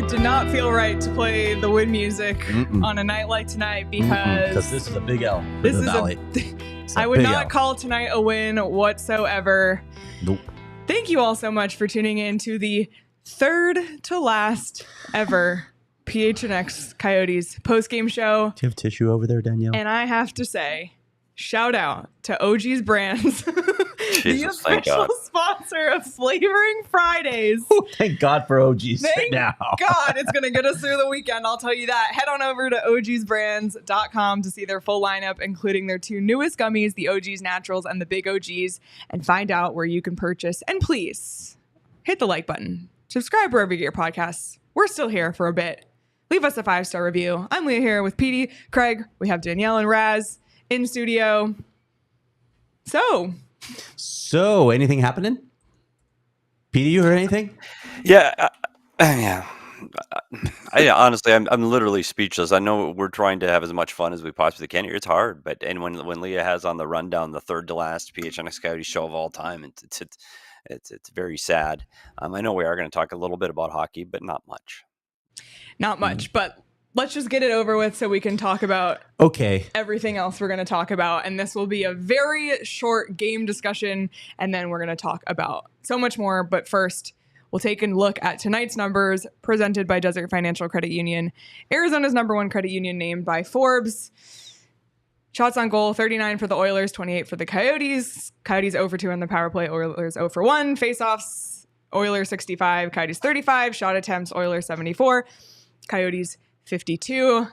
Did not feel right to play the win music on a night like tonight because this is a big L for this the is Valley. I would not call tonight a win whatsoever. Nope. Thank you all so much for tuning in to the third to last ever PHNX Coyotes postgame show. Do you have tissue over there, Danielle? And I have to say, shout out to OG's Brands, the official sponsor of Flavoring Fridays. Oh, thank God for OG's Thank now. God, it's going to get us through the weekend, I'll tell you that. Head on over to ogsbrands.com to see their full lineup, including their two newest gummies, the OG's Naturals and the Big OGs, and find out where you can purchase. And please, hit the like button. Subscribe wherever you get your podcasts. We're still here for a bit. Leave us a 5-star review. I'm Leah here with Petey, Craig. We have Danielle and Raz in studio. So, anything happening? Petey, you heard anything? Yeah. I honestly, I'm literally speechless. I know we're trying to have as much fun as we possibly can here. It's hard, but when Leah has on the rundown the third to last PHNX Coyotes show of all time, it's very sad. I know we are going to talk a little bit about hockey, but not much. Not much, but let's just get it over with so we can talk about everything else we're going to talk about. And this will be a very short game discussion, and then we're going to talk about so much more. But first, we'll take a look at tonight's numbers presented by Desert Financial Credit Union, Arizona's #1 credit union named by Forbes. Shots on goal, 39 for the Oilers, 28 for the Coyotes. Coyotes 0 for 2 on the power play, Oilers 0 for 1. Faceoffs, Oilers 65, Coyotes 35. Shot attempts, Oilers 74, Coyotes 52.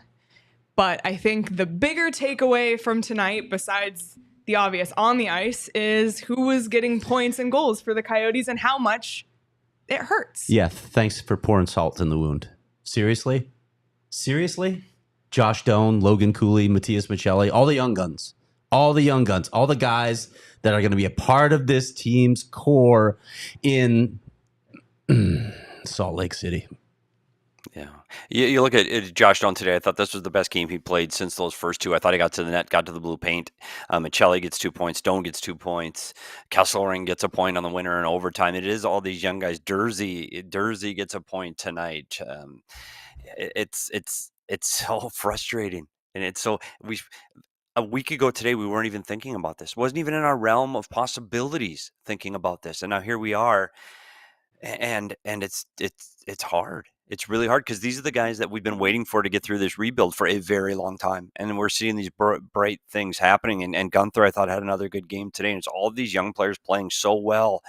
But I think the bigger takeaway from tonight, besides the obvious on the ice, is who was getting points and goals for the Coyotes and how much it hurts. Yeah, thanks for pouring salt in the wound. Seriously? Josh Doan, Logan, Cooley, Matias, Maccelli, all the young guns, all the guys that are going to be a part of this team's core in Salt Lake City. Yeah. You look at Josh Doan today. I thought this was the best game he played since those first two. I thought he got to the net, got to the blue paint. Maccelli gets 2 points. Doan gets 2 points. Kesselring gets a point on the winner in overtime. It is all these young guys. Dursey gets a point tonight. It's so frustrating. And it's so a week ago today, we weren't even thinking about this. It wasn't even in our realm of possibilities thinking about this. And now here we are. And it's hard. It's really hard because these are the guys that we've been waiting for to get through this rebuild for a very long time. And we're seeing these bright things happening. And Gunther, I thought, had another good game today. And it's all of these young players playing so well.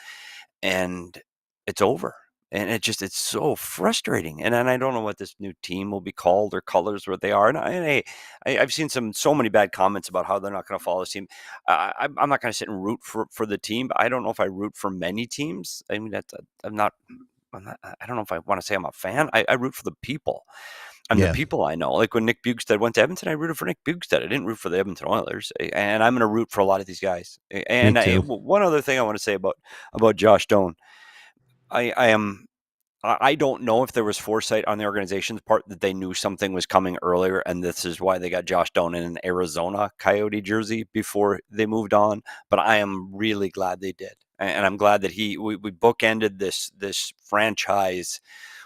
And it's over. And it's so frustrating. And I don't know what this new team will be called or colors what they are. And I've seen so many bad comments about how they're not going to follow this team. I'm not going to sit and root for the team. But I don't know if I root for many teams. I mean, I don't know if I want to say I'm a fan. I root for the people. The people I know. Like when Nick Bugstad went to Edmonton, I rooted for Nick Bugstad. I didn't root for the Edmonton Oilers. And I'm going to root for a lot of these guys. And one other thing I want to say about Josh Doan. I don't know if there was foresight on the organization's part that they knew something was coming earlier, and this is why they got Josh Doan in an Arizona Coyote jersey before they moved on. But I am really glad they did, and I'm glad that we bookended this franchise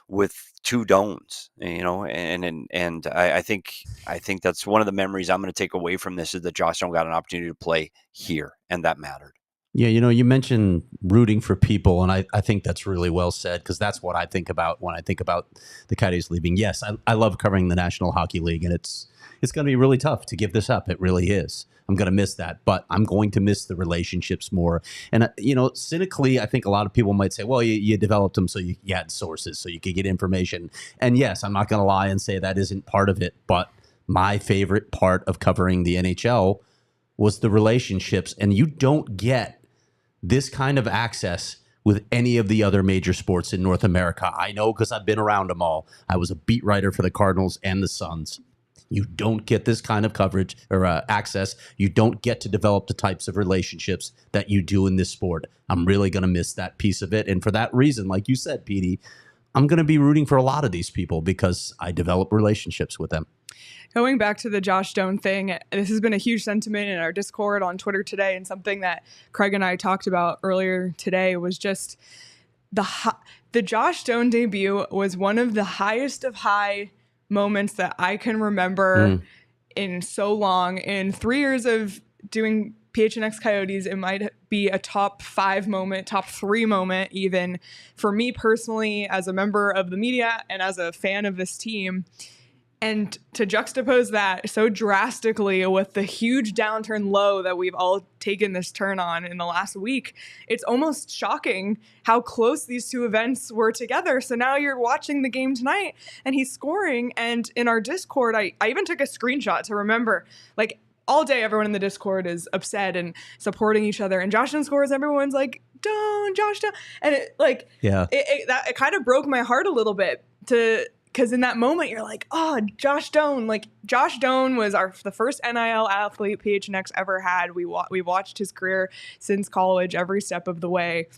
with 2 Doans, and I think that's one of the memories I'm going to take away from this is that Josh Doan got an opportunity to play here, and that mattered. Yeah, you mentioned rooting for people, and I think that's really well said because that's what I think about when I think about the Coyotes leaving. Yes, I love covering the National Hockey League, and it's going to be really tough to give this up. It really is. I'm going to miss that, but I'm going to miss the relationships more. And, cynically, I think a lot of people might say, well, you developed them so you had sources, so you could get information. And yes, I'm not going to lie and say that isn't part of it, but my favorite part of covering the NHL was the relationships, and you don't get this kind of access with any of the other major sports in North America. I know because I've been around them all. I was a beat writer for the Cardinals and the Suns. You don't get this kind of coverage or access. You don't get to develop the types of relationships that you do in this sport. I'm really going to miss that piece of it. And for that reason, like you said, Petey, I'm going to be rooting for a lot of these people because I develop relationships with them. Going back to the Josh Doan thing, this has been a huge sentiment in our Discord on Twitter today, and something that Craig and I talked about earlier today was just the Josh Doan debut was one of the highest of high moments that I can remember in so long. In 3 years of doing PHNX Coyotes, it might be a top 5 moment, top 3 moment even for me personally as a member of the media and as a fan of this team. And to juxtapose that so drastically with the huge downturn low that we've all taken this turn on in the last week, it's almost shocking how close these two events were together. So now you're watching the game tonight and he's scoring. And in our Discord, I even took a screenshot to remember, like, all day everyone in the Discord is upset and supporting each other. And Josh Doan scores, everyone's like, Doan, Josh Doan. And it kind of broke my heart a little bit because in that moment, you're like, oh, Josh Doan. Like, Josh Doan was the first NIL athlete PHNX ever had. We watched his career since college every step of the way.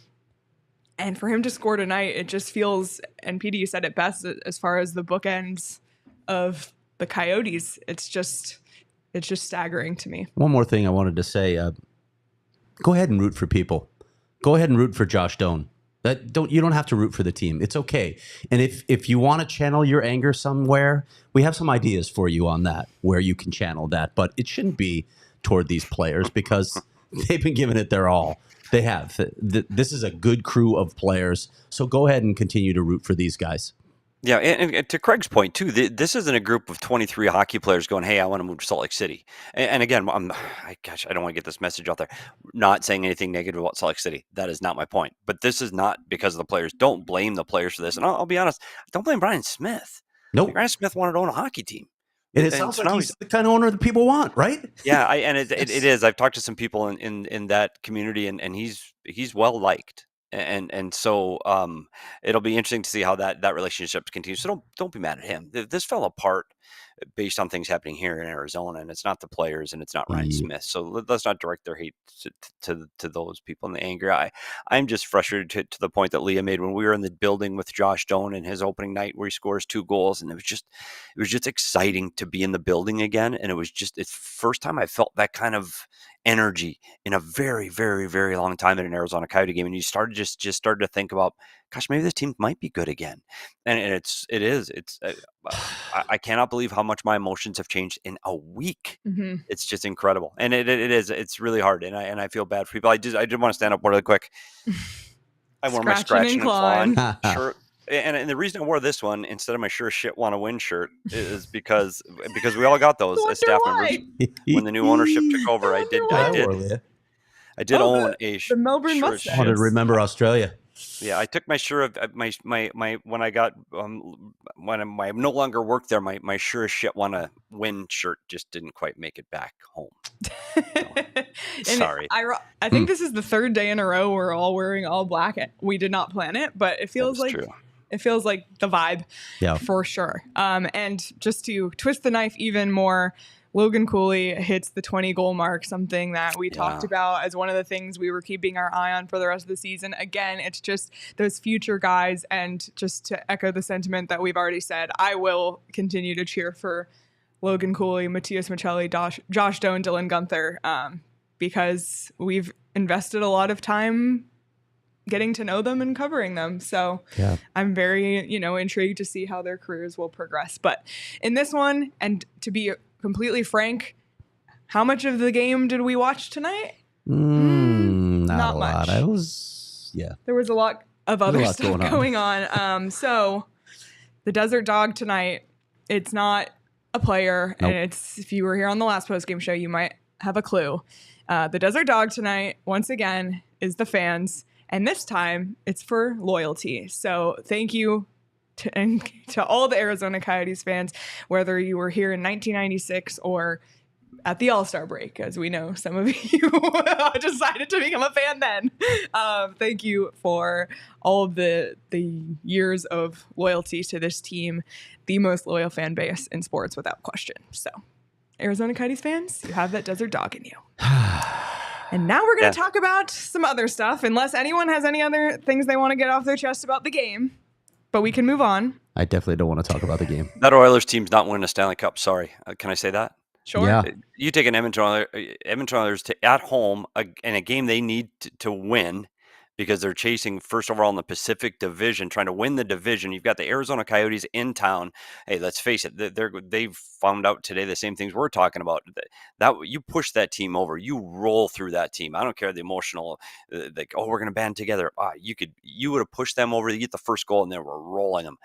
And for him to score tonight, it just feels, and Petey, you said it best, as far as the bookends of the Coyotes, it's just staggering to me. One more thing I wanted to say. Go ahead and root for people. Go ahead and root for Josh Doan. You don't have to root for the team. It's okay. And if you want to channel your anger somewhere, we have some ideas for you on that, where you can channel that. But it shouldn't be toward these players because they've been giving it their all. They have. This is a good crew of players. So go ahead and continue to root for these guys. Yeah, and to Craig's point too, this isn't a group of 23 hockey players going, "Hey, I want to move to Salt Lake City." And again, I don't want to get this message out there. Not saying anything negative about Salt Lake City. That is not my point. But this is not because of the players. Don't blame the players for this. And I'll be honest, don't blame Brian Smith. Nope. Brian Smith wanted to own a hockey team. And it sounds like he's the kind of owner that people want, right? Yeah, it is. I've talked to some people in that community, and he's well liked. And so it'll be interesting to see how that relationship continues. So don't be mad at him. This fell apart based on things happening here in Arizona, and it's not the players and it's not Ryan Smith. So let's not direct their hate to those people and the anger. I'm just frustrated to the point that Leah made when we were in the building with Josh Doan in his opening night where he scores 2 goals, and it was just exciting to be in the building again. And it's the first time I felt that kind of energy in a very, very, very long time in an Arizona Coyote game. And you started to think about, gosh, maybe this team might be good again. And it is. I cannot believe how much my emotions have changed in a week. Mm-hmm. It's just incredible. And it's really hard. And I feel bad for people. I did want to stand up really quick. I wore my scratching and clawing shirt. And the reason I wore this one instead of my sure shit want to win shirt is because we all got those as staff members when the new ownership took over. I did own the Melbourne Mustangs. I wanted to remember Australia. Yeah, I took my shirt of my when I got when I no longer worked there. My sure as shit want to win shirt just didn't quite make it back home. So, sorry. I think this is the 3rd day in a row we're all wearing all black. We did not plan it, but it feels like true. It feels like the vibe, for sure. And just to twist the knife even more, Logan Cooley hits the 20-goal mark, something that we talked about as one of the things we were keeping our eye on for the rest of the season. Again, it's just those future guys. And just to echo the sentiment that we've already said, I will continue to cheer for Logan Cooley, Matias, Maccelli, Josh Doan, Dylan Gunther, because we've invested a lot of time getting to know them and covering them. So I'm very, intrigued to see how their careers will progress. But in this one, and to be completely frank, how much of the game did we watch tonight? Not much. There was a lot of other stuff going on. So the Desert Dog tonight, it's not a player. Nope. And if you were here on the last postgame show, you might have a clue. The Desert Dog tonight, once again, is the fans. And this time, it's for loyalty. So thank you to all the Arizona Coyotes fans, whether you were here in 1996 or at the All-Star break, as we know some of you decided to become a fan then. Thank you for all of the years of loyalty to this team, the most loyal fan base in sports without question. So, Arizona Coyotes fans, you have that desert dog in you. And now we're going to talk about some other stuff, unless anyone has any other things they want to get off their chest about the game. But we can move on. I definitely don't want to talk about the game. That Oilers team's not winning a Stanley Cup. Sorry. Can I say that? Sure. Yeah. You take an Edmonton Oilers at home in a game they need to win because they're chasing first overall in the Pacific Division, trying to win the division. You've got the Arizona Coyotes in town. Hey, let's face it, they've found out today the same things we're talking about. That you push that team over, you roll through that team. I don't care the emotional, like, oh, we're going to band together. You would have pushed them over. They get the first goal and they were rolling them.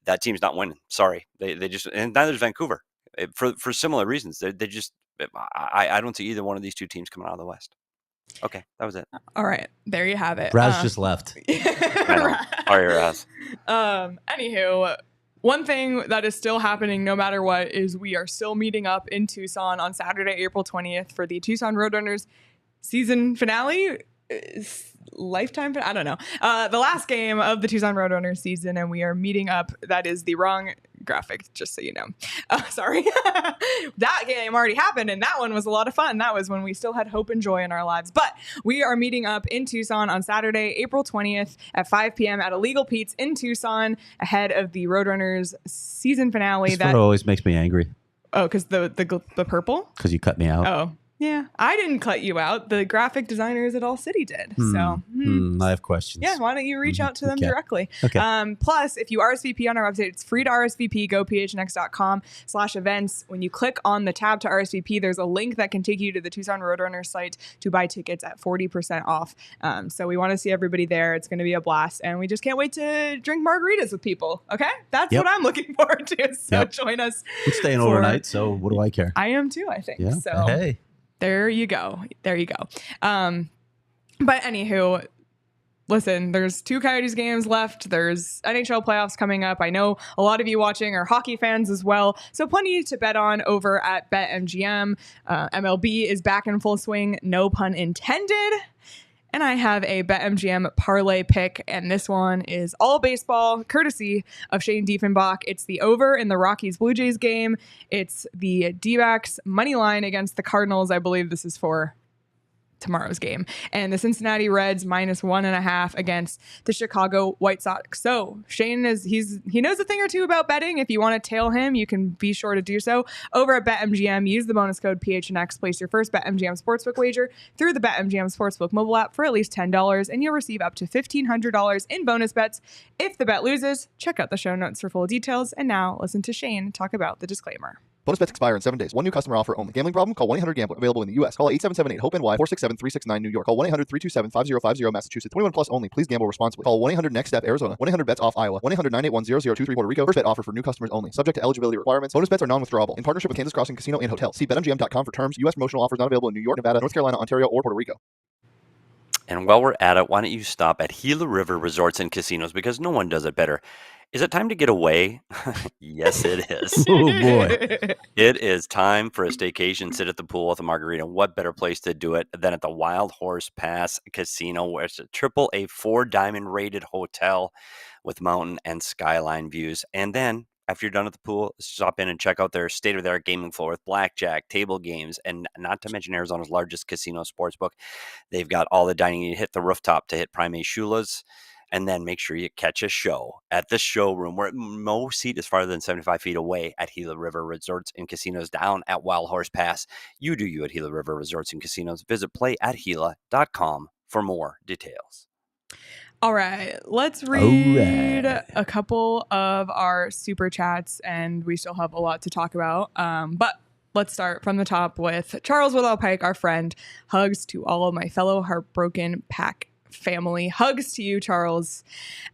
That team's not winning. Sorry, they just, and neither is Vancouver. For similar reasons, they just I don't see either one of these two teams coming out of the West. Okay, that was it. All right, there you have it. Raz just left. I know. Are your ass. Anywho, one thing that is still happening no matter what is we are still meeting up in Tucson on Saturday, April 20th for the Tucson Roadrunners season finale. Lifetime, I don't know. The last game of the Tucson Roadrunners season, and we are meeting up. That is the wrong graphic, just so you know. Sorry. That game already happened, and that one was a lot of fun. That was when we still had hope and joy in our lives. But we are meeting up in Tucson on Saturday, April 20th at 5 p.m. at Illegal Pete's in Tucson ahead of the Roadrunners season finale. That always makes me angry. Oh, because the purple? Because you cut me out. Oh. Yeah, I didn't cut you out. The graphic designers at ALLCITY did. So I have questions. Yeah, why don't you reach out to them directly? Okay. Plus, if you RSVP on our website, it's free to RSVP. Go phnx.com/events. When you click on the tab to RSVP, there's a link that can take you to the Tucson Roadrunners site to buy tickets at 40% off. So we want to see everybody there. It's going to be a blast, and we just can't wait to drink margaritas with people. Okay, that's what I'm looking forward to. So join us. I'm staying overnight, so what do I care? I am too. I think. Yeah. So hey. There you go. But anywho, listen, there's 2 Coyotes games left. There's NHL playoffs coming up. I know a lot of you watching are hockey fans as well. So plenty to bet on over at BetMGM. MLB is back in full swing. No pun intended. And I have a BetMGM parlay pick, and this one is all baseball, courtesy of Shane Diefenbach. It's the over in the Rockies-Blue Jays game. It's the D-backs money line against the Cardinals. I believe this is for tomorrow's game. And the Cincinnati Reds -1.5 against the Chicago White Sox. So Shane he knows a thing or two about betting. If you want to tail him, you can be sure to do so over at BetMGM. Use the bonus code PHNX. Place your first BetMGM Sportsbook wager through the BetMGM Sportsbook mobile app for at least $10, and you'll receive up to $1,500 in bonus bets if the bet loses. Check out the show notes for full details. And now listen to Shane talk about the disclaimer. Bonus bets expire in 7 days. One new customer offer only. Gambling problem? Call 1-800-GAMBLER. Available in the U.S. Call 877-8-HOPE-NY 467-369 New York. Call 1-800-327-5050 Massachusetts. 21 plus only. Please gamble responsibly. Call 1-800-NEXT-STEP Arizona. 1-800-BETS-OFF Iowa. 1-800-981-0023 Puerto Rico. First bet offer for new customers only. Subject to eligibility requirements. Bonus bets are non-withdrawable. In partnership with Kansas Crossing Casino and Hotel. See BetMGM.com for terms. U.S. promotional offers not available in New York, Nevada, North Carolina, Ontario, or Puerto Rico. And while we're at it, why don't you stop at Gila River Resorts and Casinos, because no one does it better. Is it time to get away? Yes, it is. Oh, boy. It is time for a staycation, sit at the pool with a margarita. What better place to do it than at the Wild Horse Pass Casino, where it's a AAA 4-diamond rated hotel with mountain and skyline views. And then after you're done at the pool, stop in and check out their state-of-the-art gaming floor with blackjack, table games, and not to mention Arizona's largest casino sportsbook. They've got all the dining. You hit the rooftop to hit Prime Shula's. And then make sure you catch a show at the showroom, where no seat is farther than 75 feet away at Gila River Resorts and Casinos down at Wild Horse Pass. You do you at Gila River Resorts and Casinos. Visit playatgila.com for more details. All right, let's read a couple of our super chats, and we still have a lot to talk about. But let's start from the top with Charles Willell Pike, our friend. Hugs to all of my fellow heartbroken Pack family. Hugs to you, Charles,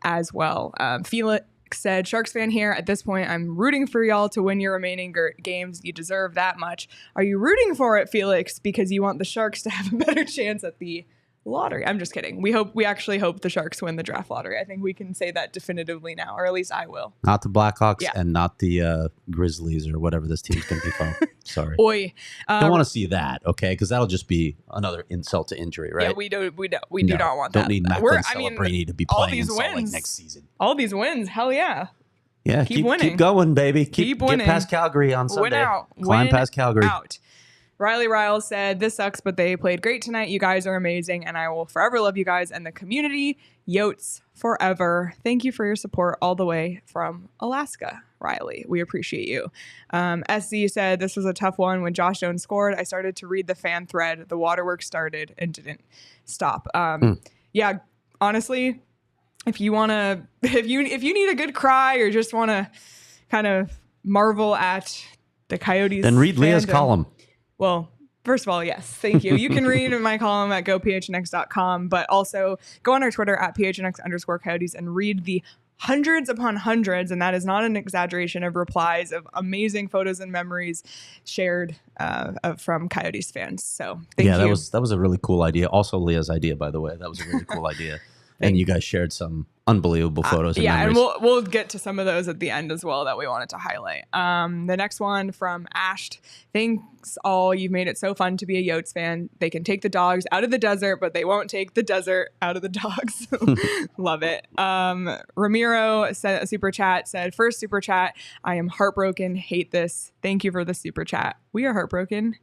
as well. Felix said, Sharks fan here. At this point, I'm rooting for y'all to win your remaining games. You deserve that much. Are you rooting for it, Felix, because you want the Sharks to have a better chance at the lottery. I'm just kidding. We actually hope the Sharks win the draft lottery. I think we can say that definitively now, or at least I will. Not the Blackhawks and not the Grizzlies or whatever this team's going to be called. Sorry. Oi. Don't want to see that, okay? Because that'll just be another insult to injury, right? Yeah, we do not want that. Don't need Maccelli to be playing in Salt Lake next season. All these wins, hell yeah. Yeah, keep winning. Keep going, baby. Keep winning. Get past Calgary on Sunday. Win out. Climb past Calgary. Out. Riley Riles said, "This sucks, but they played great tonight. You guys are amazing, and I will forever love you guys and the community. Yotes forever. Thank you for your support all the way from Alaska, Riley. We appreciate you." SC said, "This was a tough one. When Josh Doan scored, I started to read the fan thread. The waterworks started and didn't stop." Yeah, honestly, if you need a good cry or just want to kind of marvel at the Coyotes, then read Leah's column. Well, first of all, yes, thank you. You can read my column at gophnx.com, but also go on our Twitter at PHNX_Coyotes and read the hundreds upon hundreds, and that is not an exaggeration, of replies of amazing photos and memories shared from Coyotes fans. So thank you. That was a really cool idea. Also Leah's idea, by the way. That was a really cool idea. And you guys shared some unbelievable photos and memories. And we'll get to some of those at the end as well that we wanted to highlight. The next one from Ash. "Thanks all. You've made it so fun to be a Yotes fan. They can take the dogs out of the desert, but they won't take the desert out of the dogs." Love it. Ramiro sent a super chat, said, "First super chat. I am heartbroken. Hate this. Thank you for the super chat. We are heartbroken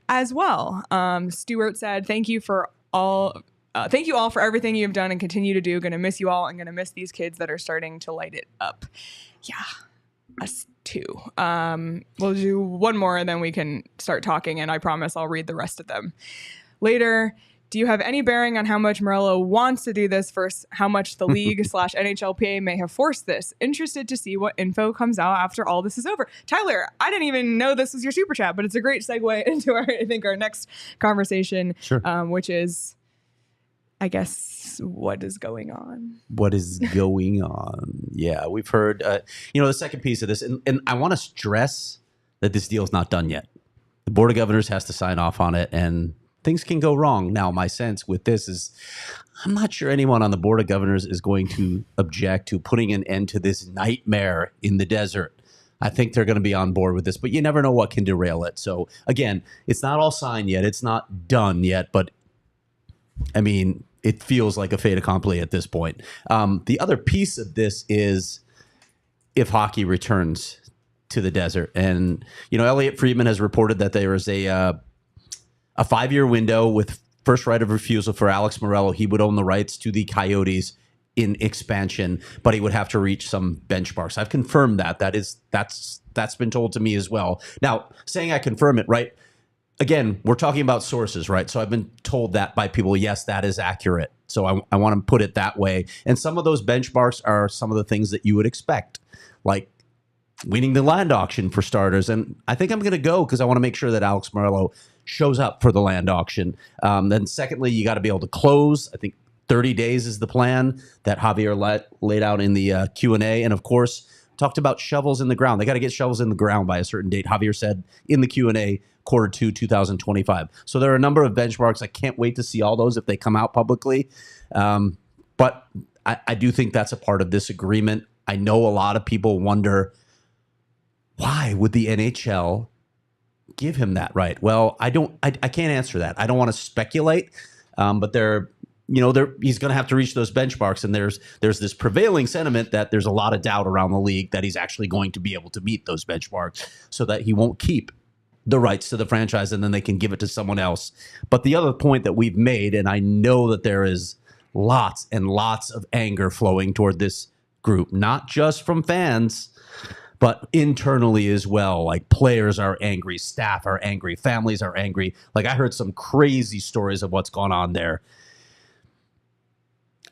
as well." Stuart said, "Thank you all for everything you've done and continue to do. Gonna miss you all and gonna miss these kids that are starting to light it up." Yeah, us too. We'll do one more and then we can start talking, and I promise I'll read the rest of them later. "Do you have any bearing on how much Morello wants to do this versus how much the league/NHLPA may have forced this? Interested to see what info comes out after all this is over." Tyler, I didn't even know this was your super chat, but it's a great segue into our next conversation, sure. Which is, I guess, what is going on? What is going on? Yeah, we've heard, the second piece of this, and I want to stress that this deal is not done yet. The Board of Governors has to sign off on it, and things can go wrong. Now, my sense with this is I'm not sure anyone on the Board of Governors is going to object to putting an end to this nightmare in the desert. I think they're going to be on board with this, but you never know what can derail it. So, again, it's not all signed yet. It's not done yet, but, I mean, it feels like a fait accompli at this point. The other piece of this is if hockey returns to the desert. And, Elliot Friedman has reported that there is a 5-year window with first right of refusal for Alex Morello. He would own the rights to the Coyotes in expansion, but he would have to reach some benchmarks. I've confirmed that. That's been told to me as well. Now, saying I confirm it, right? Again, we're talking about sources, right? So I've been told that by people. Yes, that is accurate. So I want to put it that way. And some of those benchmarks are some of the things that you would expect, like winning the land auction for starters. And I think I'm going to go because I want to make sure that Alex Morello shows up for the land auction. Then secondly, you got to be able to close. I think 30 days is the plan that Javier laid out in the Q&A. And of course, talked about shovels in the ground. They got to get shovels in the ground by a certain date. Javier said in the Q&A, Q2 2025. So there are a number of benchmarks. I can't wait to see all those if they come out publicly. But I do think that's a part of this agreement. I know a lot of people wonder, why would the NHL give him that right? Well, I can't answer that. I don't want to speculate, but he's going to have to reach those benchmarks, and there's this prevailing sentiment that there's a lot of doubt around the league that he's actually going to be able to meet those benchmarks, so that he won't keep the rights to the franchise and then they can give it to someone else. But the other point that we've made, and I know that there is lots and lots of anger flowing toward this group, not just from fans, but internally as well. Like, players are angry, staff are angry, families are angry. Like, I heard some crazy stories of what's gone on there.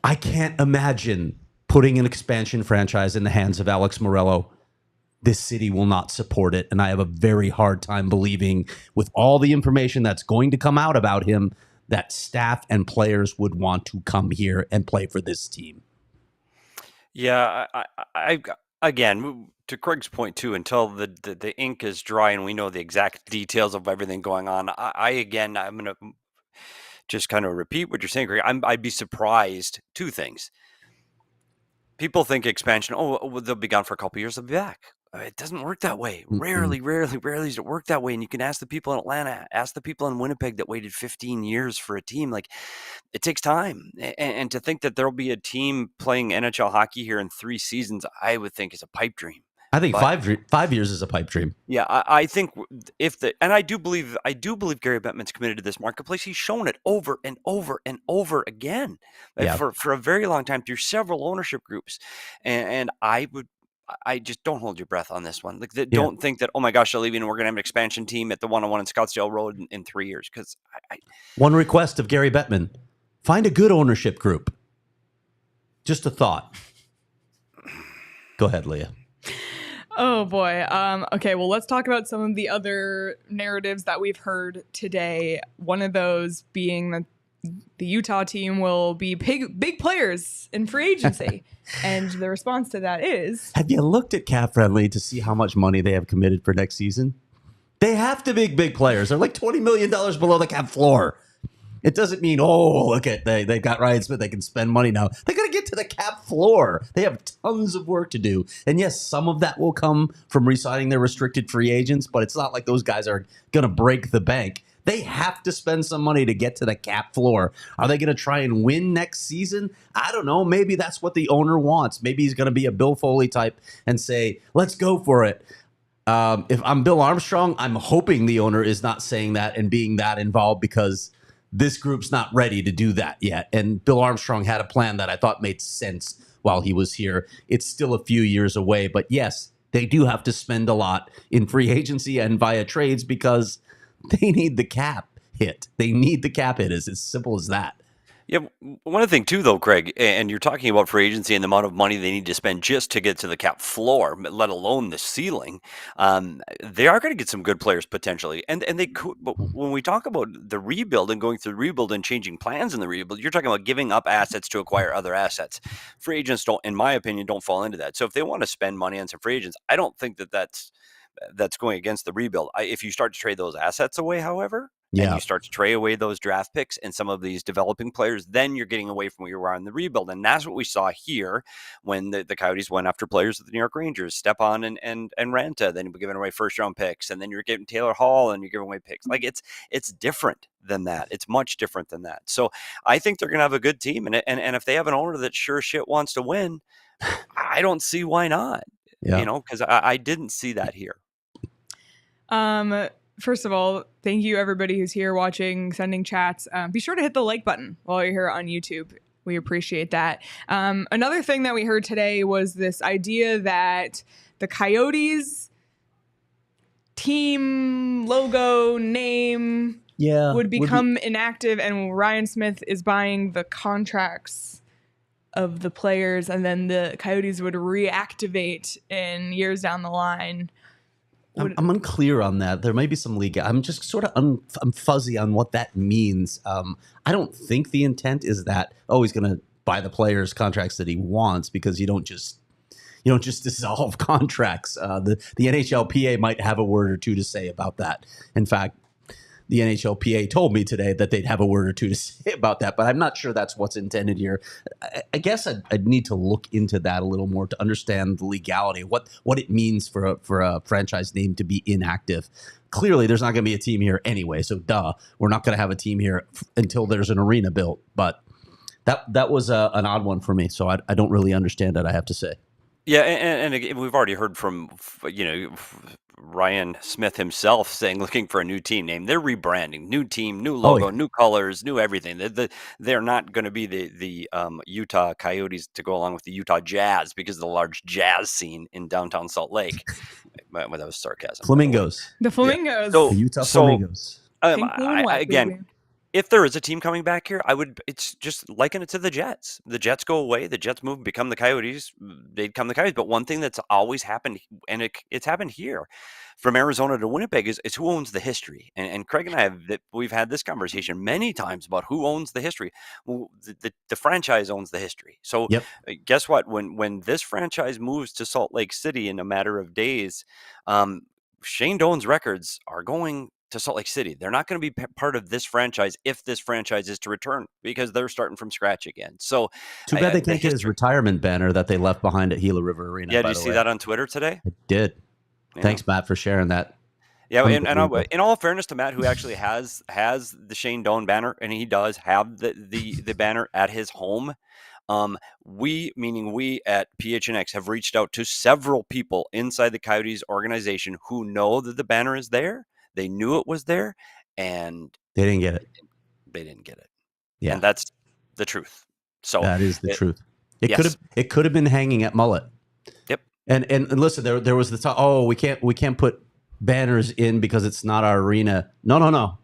I can't imagine putting an expansion franchise in the hands of Alex Morello. This city will not support it, and I have a very hard time believing, with all the information that's going to come out about him, that staff and players would want to come here and play for this team. Yeah, I again, to Craig's point too, until the ink is dry and we know the exact details of everything going on, I'm going to just kind of repeat what you're saying, Greg, I'd be surprised. Two things. People think expansion, they'll be gone for a couple years, they'll be back. It doesn't work that way. Rarely does it work that way. And you can ask the people in Atlanta, ask the people in Winnipeg that waited 15 years for a team. Like, it takes time. And to think that there'll be a team playing NHL hockey here in 3 seasons, I would think is a pipe dream. I think 5 years is a pipe dream. Yeah, I think and I do believe Gary Bettman's committed to this marketplace. He's shown it over and over and over again for a very long time through several ownership groups. And I just don't hold your breath on this one. Like, don't think that, oh my gosh, they're leaving and we're going to have an expansion team at the 101 in Scottsdale Road in 3 years. Because one request of Gary Bettman: find a good ownership group. Just a thought. Go ahead, Leah. Oh boy. Okay, well, let's talk about some of the other narratives that we've heard today. One of those being that the Utah team will be big players in free agency. And the response to that is... Have you looked at Cap Friendly to see how much money they have committed for next season? They have to be big players. They're like $20 million below the cap floor. It doesn't mean, look at they got Ryan Smith. They can spend money now. They got to get to the cap floor. They have tons of work to do. And yes, some of that will come from re-signing their restricted free agents, but it's not like those guys are going to break the bank. They have to spend some money to get to the cap floor. Are they going to try and win next season? I don't know. Maybe that's what the owner wants. Maybe he's going to be a Bill Foley type and say, let's go for it. If I'm Bill Armstrong, I'm hoping the owner is not saying that and being that involved, because this group's not ready to do that yet. And Bill Armstrong had a plan that I thought made sense while he was here. It's still a few years away. But yes, they do have to spend a lot in free agency and via trades because they need the cap hit. They need the cap hit. It's as simple as that. Yeah, one other thing too, though, Craig, and you're talking about free agency and the amount of money they need to spend just to get to the cap floor, let alone the ceiling. They are going to get some good players potentially, and they could. But when we talk about the rebuild and going through the rebuild and changing plans in the rebuild, you're talking about giving up assets to acquire other assets. Free agents don't, in my opinion, don't fall into that. So if they want to spend money on some free agents, I don't think that's going against the rebuild. If you start to trade those assets away, however. Yeah. And you start to trade away those draft picks and some of these developing players, then you're getting away from where you are in the rebuild. And that's what we saw here when the Coyotes went after players of the New York Rangers, Stepan and Ranta. Then you're giving away first-round picks, and then you're getting Taylor Hall, and you're giving away picks. Like, it's different than that. It's much different than that. So I think they're going to have a good team. And if they have an owner that sure shit wants to win, I don't see why not. Yeah. Because I didn't see that here. First of all, thank you everybody who's here watching, sending chats. Be sure to hit the like button while you're here on YouTube. We appreciate that. Another thing that we heard today was this idea that the Coyotes team logo name would become inactive, and Ryan Smith is buying the contracts of the players, and then the Coyotes would reactivate in years down the line. I'm unclear on that. There may be some legal. I'm just sort of I'm fuzzy on what that means. I don't think the intent is that he's going to buy the players' contracts that he wants, because you don't just dissolve contracts. The NHLPA might have a word or two to say about that. In fact, the NHLPA told me today that they'd have a word or two to say about that, but I'm not sure that's what's intended here. I guess I'd need to look into that a little more to understand the legality, what it means for a franchise name to be inactive. Clearly, there's not going to be a team here anyway, so we're not going to have a team here until there's an arena built. But that was an odd one for me, so I don't really understand it, I have to say. Yeah, and again, we've already heard from Ryan Smith himself saying looking for a new team name. They're rebranding, new team, new logo, new colors, new everything. They're not going to be the Utah Coyotes to go along with the Utah Jazz because of the large jazz scene in downtown Salt Lake. Well, that was sarcasm. Flamingos. The Flamingos. The Utah Flamingos. Again, if there is a team coming back here, it's just liken it to the Jets. The Jets go away, the Jets move, become the Coyotes, they become the Coyotes. But one thing that's always happened, and it's happened here from Arizona to Winnipeg, is who owns the history. And Craig and I we've had this conversation many times about who owns the history. Well, the franchise owns the history. So guess what? When this franchise moves to Salt Lake City in a matter of days, Shane Doan's records are going to Salt Lake City. They're not going to be part of this franchise if this franchise is to return, because they're starting from scratch again. So too bad they can't get his retirement banner that they left behind at Gila River Arena. Yeah, did you see that on Twitter today? I did. Yeah. Thanks, Matt, for sharing that. Yeah, and in all fairness to Matt, who actually has the Shane Doan banner, and he does have the banner at his home. We at PHNX have reached out to several people inside the Coyotes organization who know that the banner is there. They knew it was there, and they didn't get it. They didn't get it. Yeah, and that's the truth. So that is the truth. It could have been hanging at Mullet. Yep. And listen, there was the talk. Oh, we can't put banners in because it's not our arena. No.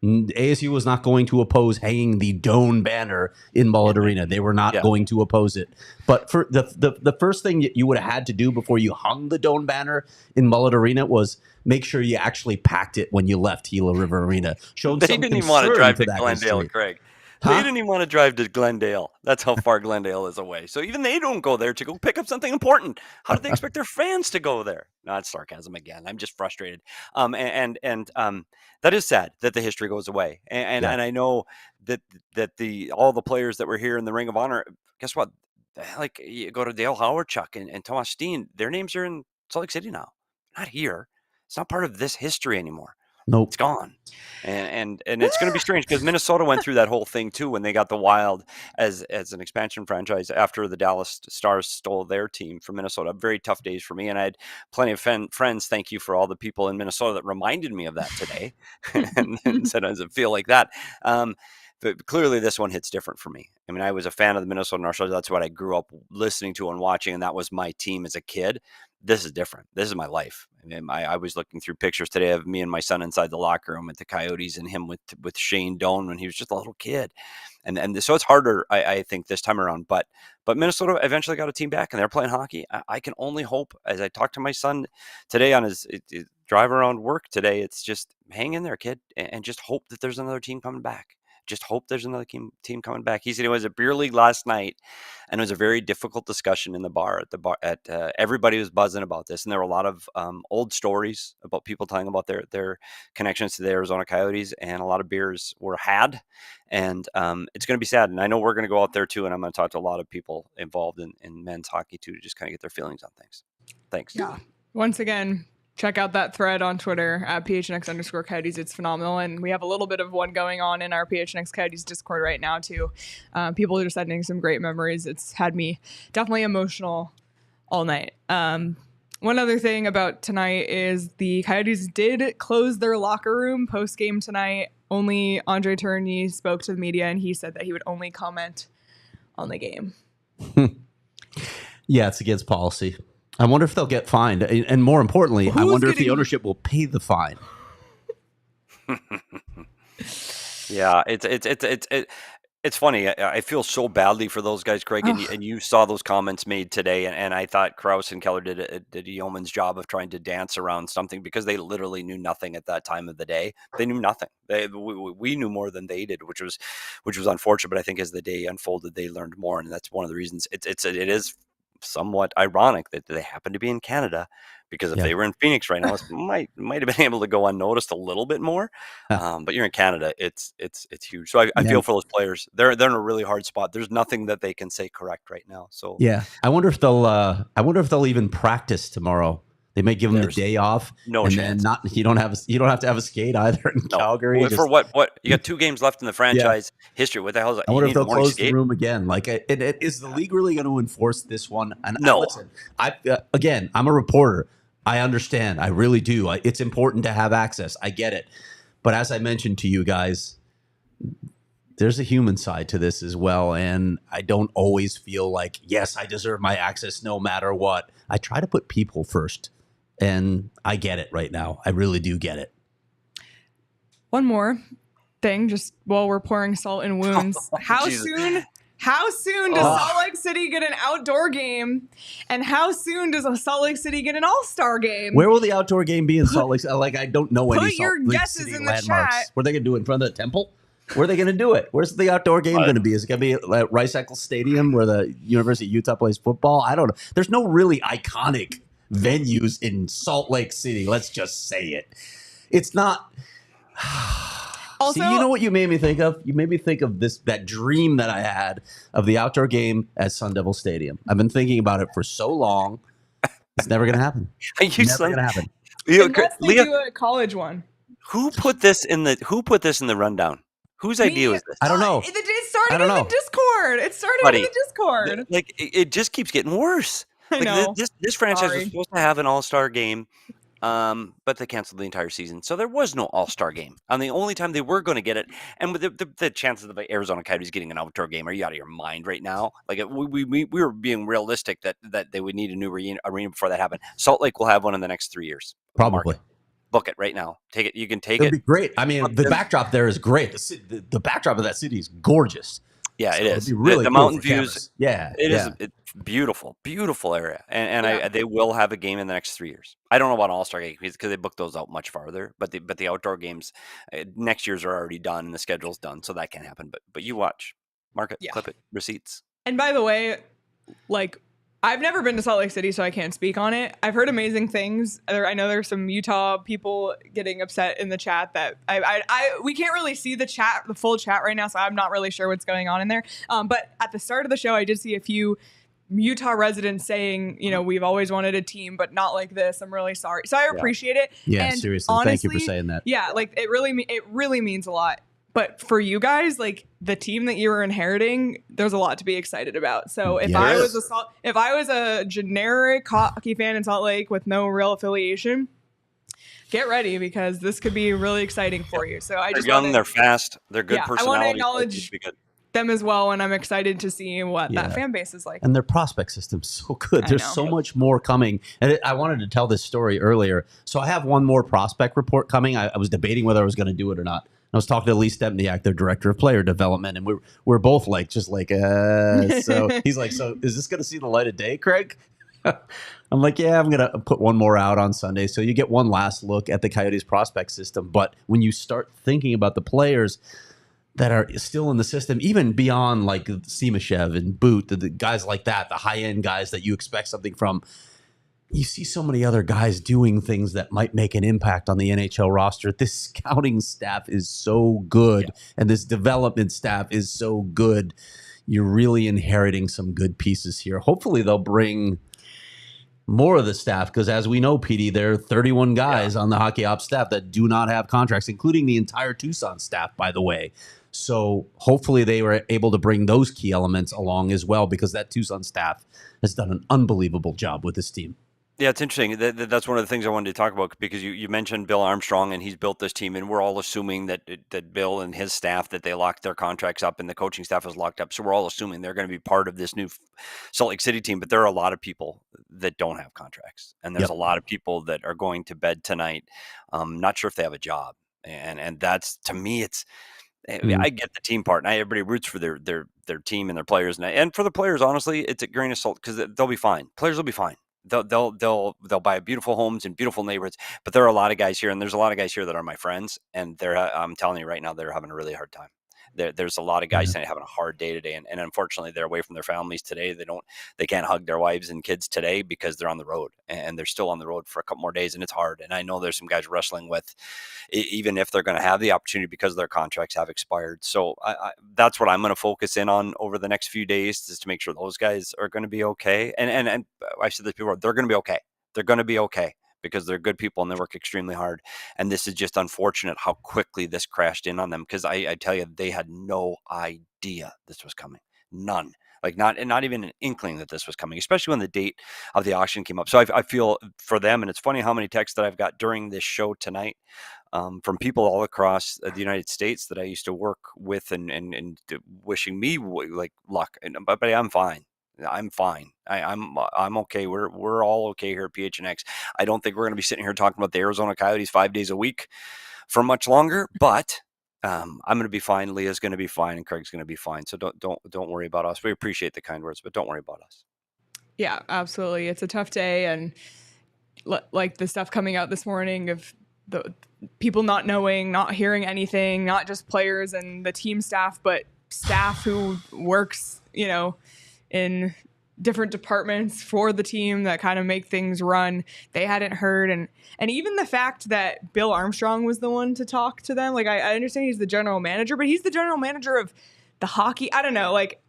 ASU was not going to oppose hanging the Doan banner in Mullet Arena. They were not going to oppose it. But for the first thing you would have had to do before you hung the Doan banner in Mullet Arena was make sure you actually packed it when you left Gila River Arena. They didn't even want to drive to Glendale, Craig. They didn't even want to drive to Glendale. That's how far Glendale is away. So even they don't go there to go pick up something important. How do they expect their fans to go there? Not sarcasm again. I'm just frustrated. And that is sad that the history goes away. And I know that all the players that were here in the Ring of Honor, guess what? Like you go to Dale Howardchuk and Thomas Steen, their names are in Salt Lake City now. Not here. It's not part of this history anymore. Nope. It's gone. And it's going to be strange because Minnesota went through that whole thing too when they got the Wild as an expansion franchise after the Dallas Stars stole their team from Minnesota. Very tough days for me. And I had plenty of friends. Thank you for all the people in Minnesota that reminded me of that today and said, does it feel like that? But clearly this one hits different for me. I mean, I was a fan of the Minnesota Northstars. That's what I grew up listening to and watching. And that was my team as a kid. This is different. This is my life. I mean, I was looking through pictures today of me and my son inside the locker room at the Coyotes and him with Shane Doan when he was just a little kid. And so it's harder, I think, this time around. But Minnesota eventually got a team back and they're playing hockey. I can only hope, as I talked to my son today on his drive around work today, it's just hang in there, kid, and just hope that there's another team coming back. Just hope there's another team coming back. He said it was a beer league last night, and it was a very difficult discussion in the bar. Everybody was buzzing about this, and there were a lot of old stories about people telling about their connections to the Arizona Coyotes, and a lot of beers were had, and it's going to be sad. And I know we're going to go out there too, and I'm going to talk to a lot of people involved in men's hockey too to just kind of get their feelings on things. Thanks. Yeah. Once again, check out that thread on Twitter at PHNX_Coyotes. It's phenomenal. And we have a little bit of one going on in our PHNX Coyotes Discord right now, too. People are just sending some great memories. It's had me definitely emotional all night. One other thing about tonight is the Coyotes did close their locker room post-game tonight. Only Andre Tourigny spoke to the media, and he said that he would only comment on the game. Yeah, it's against policy. I wonder if they'll get fined. And more importantly, I wonder if the ownership will pay the fine. Yeah, it's funny. I feel so badly for those guys, Craig, and you saw those comments made today, and I thought Krause and Keller did a yeoman's job of trying to dance around something because they literally knew nothing at that time of the day. They knew nothing. We knew more than they did, which was unfortunate. But I think as the day unfolded, they learned more, and that's one of the reasons. It is somewhat ironic that they happen to be in Canada, because if they were in Phoenix right now, it might have been able to go unnoticed a little bit more. But you're in Canada, it's huge. So I feel for those players. They're in a really hard spot. There's nothing that they can say correct right now. So I wonder if they'll even practice tomorrow. They may give them the day off. No and chance. Then you don't have to have a skate either in Calgary. Well, for what? You got 2 games left in the franchise history. What the hell is that? I wonder if they'll close the room again. Like, is the league really going to enforce this one? And no. Listen, again, I'm a reporter. I understand. I really do. It's important to have access. I get it. But as I mentioned to you guys, there's a human side to this as well. And I don't always feel like, yes, I deserve my access no matter what. I try to put people first. And I get it right now. I really do get it. One more thing, just while we're pouring salt in wounds. How soon does Salt Lake City get an outdoor game? And how soon does Salt Lake City get an all-star game? Where will the outdoor game be in Salt Lake City? Like, I don't know any Salt Lake City landmarks. Chat. Where are they going to do it? In front of the temple? Where are they going to do it? Where's the outdoor game going to be? Is it going to be at Rice Eccles Stadium where the University of Utah plays football? I don't know. There's no really iconic venues in Salt Lake City. Let's just say it. It's not. Also, see, you know what you made me think of? You made me think of that dream that I had of the outdoor game at Sun Devil Stadium. I've been thinking about it for so long. It's never going to happen. Never going to happen. Unless they do a college one. Who put this in the rundown? Whose idea was this? I don't know. It started in the Discord. It started in the Discord. Like it just keeps getting worse. I know. This franchise was supposed to have an all-star game, but they canceled the entire season, so there was no all-star game. And the only time they were going to get it, and with the chances of the Arizona Coyotes getting an outdoor game, are you out of your mind right now? Like we were being realistic that they would need a new arena before that happened. Salt Lake will have one in the next 3 years. Probably. Book it right now. Take it. You can take it. It'd be great. I mean, the backdrop there is great. The backdrop of that city is gorgeous. Yeah, so it is. Really the cool mountain views. Cameras. Yeah, it is. It's beautiful, beautiful area, and they will have a game in the next 3 years. I don't know about All-Star games because they booked those out much farther. But the outdoor games next year's are already done and the schedule's done, so that can't happen. But you watch, mark it, clip it, receipts. And by the way, like, I've never been to Salt Lake City, so I can't speak on it. I've heard amazing things. I know there's some Utah people getting upset in the chat that we can't really see the full chat right now, so I'm not really sure what's going on in there. But at the start of the show, I did see a few Utah residents saying, we've always wanted a team, but not like this. I'm really sorry. So I appreciate it. Yeah, and seriously. Honestly, thank you for saying that. Yeah, like it really means a lot. But for you guys, like the team that you were inheriting, there's a lot to be excited about. So if I was a generic hockey fan in Salt Lake with no real affiliation, get ready because this could be really exciting for you. So they're young, they're fast, they're good personalities. I want to acknowledge them as well, and I'm excited to see what that fan base is like. And their prospect system's so good. There's so much more coming. And I wanted to tell this story earlier. So I have one more prospect report coming. I was debating whether I was going to do it or not. I was talking to Lee Stempniak, their director of player development, and we're both like, just like, so he's like, so is this going to see the light of day, Craig? I'm like, yeah, I'm going to put one more out on Sunday. So you get one last look at the Coyotes prospect system. But when you start thinking about the players that are still in the system, even beyond like Simashev and Boot, the guys like that, the high-end guys that you expect something from, you see so many other guys doing things that might make an impact on the NHL roster. This scouting staff is so good, and this development staff is so good. You're really inheriting some good pieces here. Hopefully they'll bring more of the staff because, as we know, Petey, there are 31 guys on the hockey ops staff that do not have contracts, including the entire Tucson staff, by the way. So hopefully they were able to bring those key elements along as well, because that Tucson staff has done an unbelievable job with this team. Yeah, it's interesting. That's one of the things I wanted to talk about, because you mentioned Bill Armstrong, and he's built this team, and we're all assuming that Bill and his staff, that they locked their contracts up and the coaching staff is locked up. So we're all assuming they're going to be part of this new Salt Lake City team. But there are a lot of people that don't have contracts, and there's a lot of people that are going to bed tonight, not sure if they have a job. And that's, to me, it's. I get the team part, and everybody roots for their team and their players, and for the players, honestly, it's a grain of salt, because they'll be fine. Players will be fine. They'll buy beautiful homes in beautiful neighborhoods, but there are a lot of guys here, and there's a lot of guys here that are my friends, and I'm telling you right now, they're having a really hard time. There's a lot of guys that are having a hard day today, and unfortunately they're away from their families today. They can't hug their wives and kids today because they're on the road, and they're still on the road for a couple more days, and it's hard. And I know there's some guys wrestling with, even if they're going to have the opportunity, because their contracts have expired. So that's what I'm going to focus in on over the next few days, is to make sure those guys are going to be okay. And I said this before, they're going to be okay. They're going to be okay, because they're good people and they work extremely hard. And this is just unfortunate how quickly this crashed in on them, because I tell you, they had no idea this was coming. None. Like not even an inkling that this was coming, especially when the date of the auction came up. So I feel for them, and it's funny how many texts that I've got during this show tonight from people all across the United States that I used to work with and wishing me like luck. But I'm fine. I'm fine. I'm okay. We're all okay here at PHNX. I don't think we're going to be sitting here talking about the Arizona Coyotes 5 days a week for much longer, but I'm going to be fine. Leah's going to be fine, and Craig's going to be fine. So don't worry about us. We appreciate the kind words, but don't worry about us. Yeah, absolutely. It's a tough day, and like the stuff coming out this morning of the people not knowing, not hearing anything, not just players and the team staff, but staff who works, in different departments for the team that kind of make things run, they hadn't heard. And even the fact that Bill Armstrong was the one to talk to them, like I understand he's the general manager, but he's the general manager of the hockey. I don't know. Like,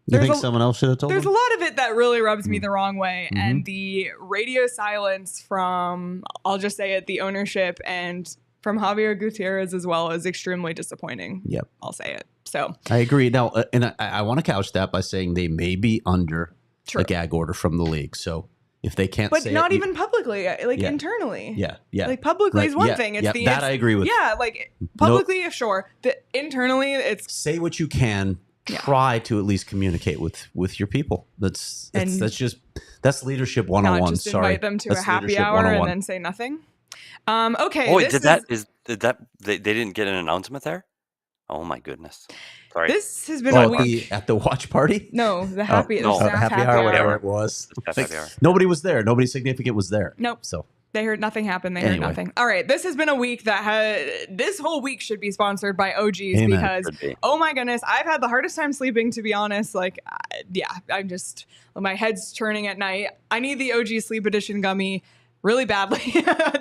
you think someone else should have told There's them? a lot of it that really rubs me the wrong way. And the radio silence from, I'll just say it, the ownership and from Javier Gutierrez as well is extremely disappointing. Yep. I'll say it. So I agree. Now, and I want to couch that by saying they may be under a gag order from the league. So if they can't say not even publicly, like internally. Yeah. Like publicly is one thing. It's that I agree with. Yeah, like publicly, sure. Internally, it's... Say what you can. Try to at least communicate with your people. That's leadership 101. Not just invite them to a happy hour and then say nothing. Okay. Oh, did that they didn't get an announcement there? Oh my goodness. Sorry. This has been a week. At the watch party? No, the happy happy hour, whatever it was. Nobody was there. Nobody significant was there. Nope. So they heard nothing happen. They heard nothing. All right. This has been a week this whole week should be sponsored by OGs because, oh my goodness, I've had the hardest time sleeping, to be honest. Like, I'm just, my head's turning at night. I need the OG Sleep Edition gummy really badly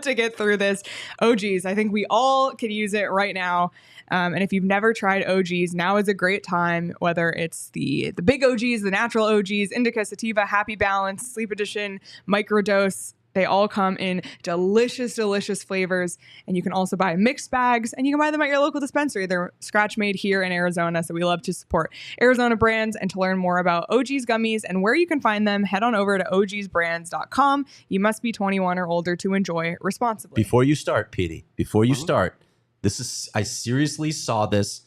to get through this. OGs, I think we all could use it right now. And if you've never tried OGs, now is a great time, whether it's the big OGs, the natural OGs, Indica, Sativa, Happy Balance, Sleep Edition, Microdose. They all come in delicious, delicious flavors. And you can also buy mixed bags, and you can buy them at your local dispensary. They're scratch made here in Arizona, so we love to support Arizona brands. And to learn more about OG's gummies and where you can find them, head on over to ogsbrands.com. You must be 21 or older to enjoy responsibly. Before you start, Petey, I seriously saw this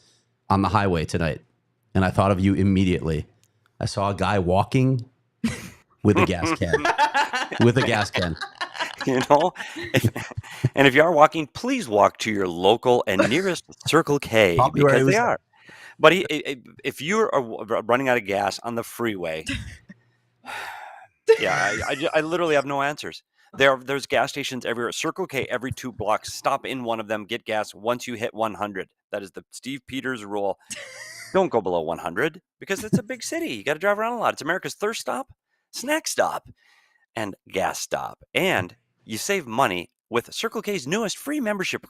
on the highway tonight, and I thought of you immediately. I saw a guy walking with a gas can. With a gas can. You know? And if you are walking, please walk to your local and nearest Circle K because they are. But if you are running out of gas on the freeway, I literally have no answers. There's gas stations everywhere. Circle K every 2 blocks. Stop in one of them. Get gas once you hit 100. That is the Steve Peters rule. Don't go below 100 because it's a big city. You got to drive around a lot. It's America's thirst stop, snack stop, and gas stop. And you save money with Circle K's newest free membership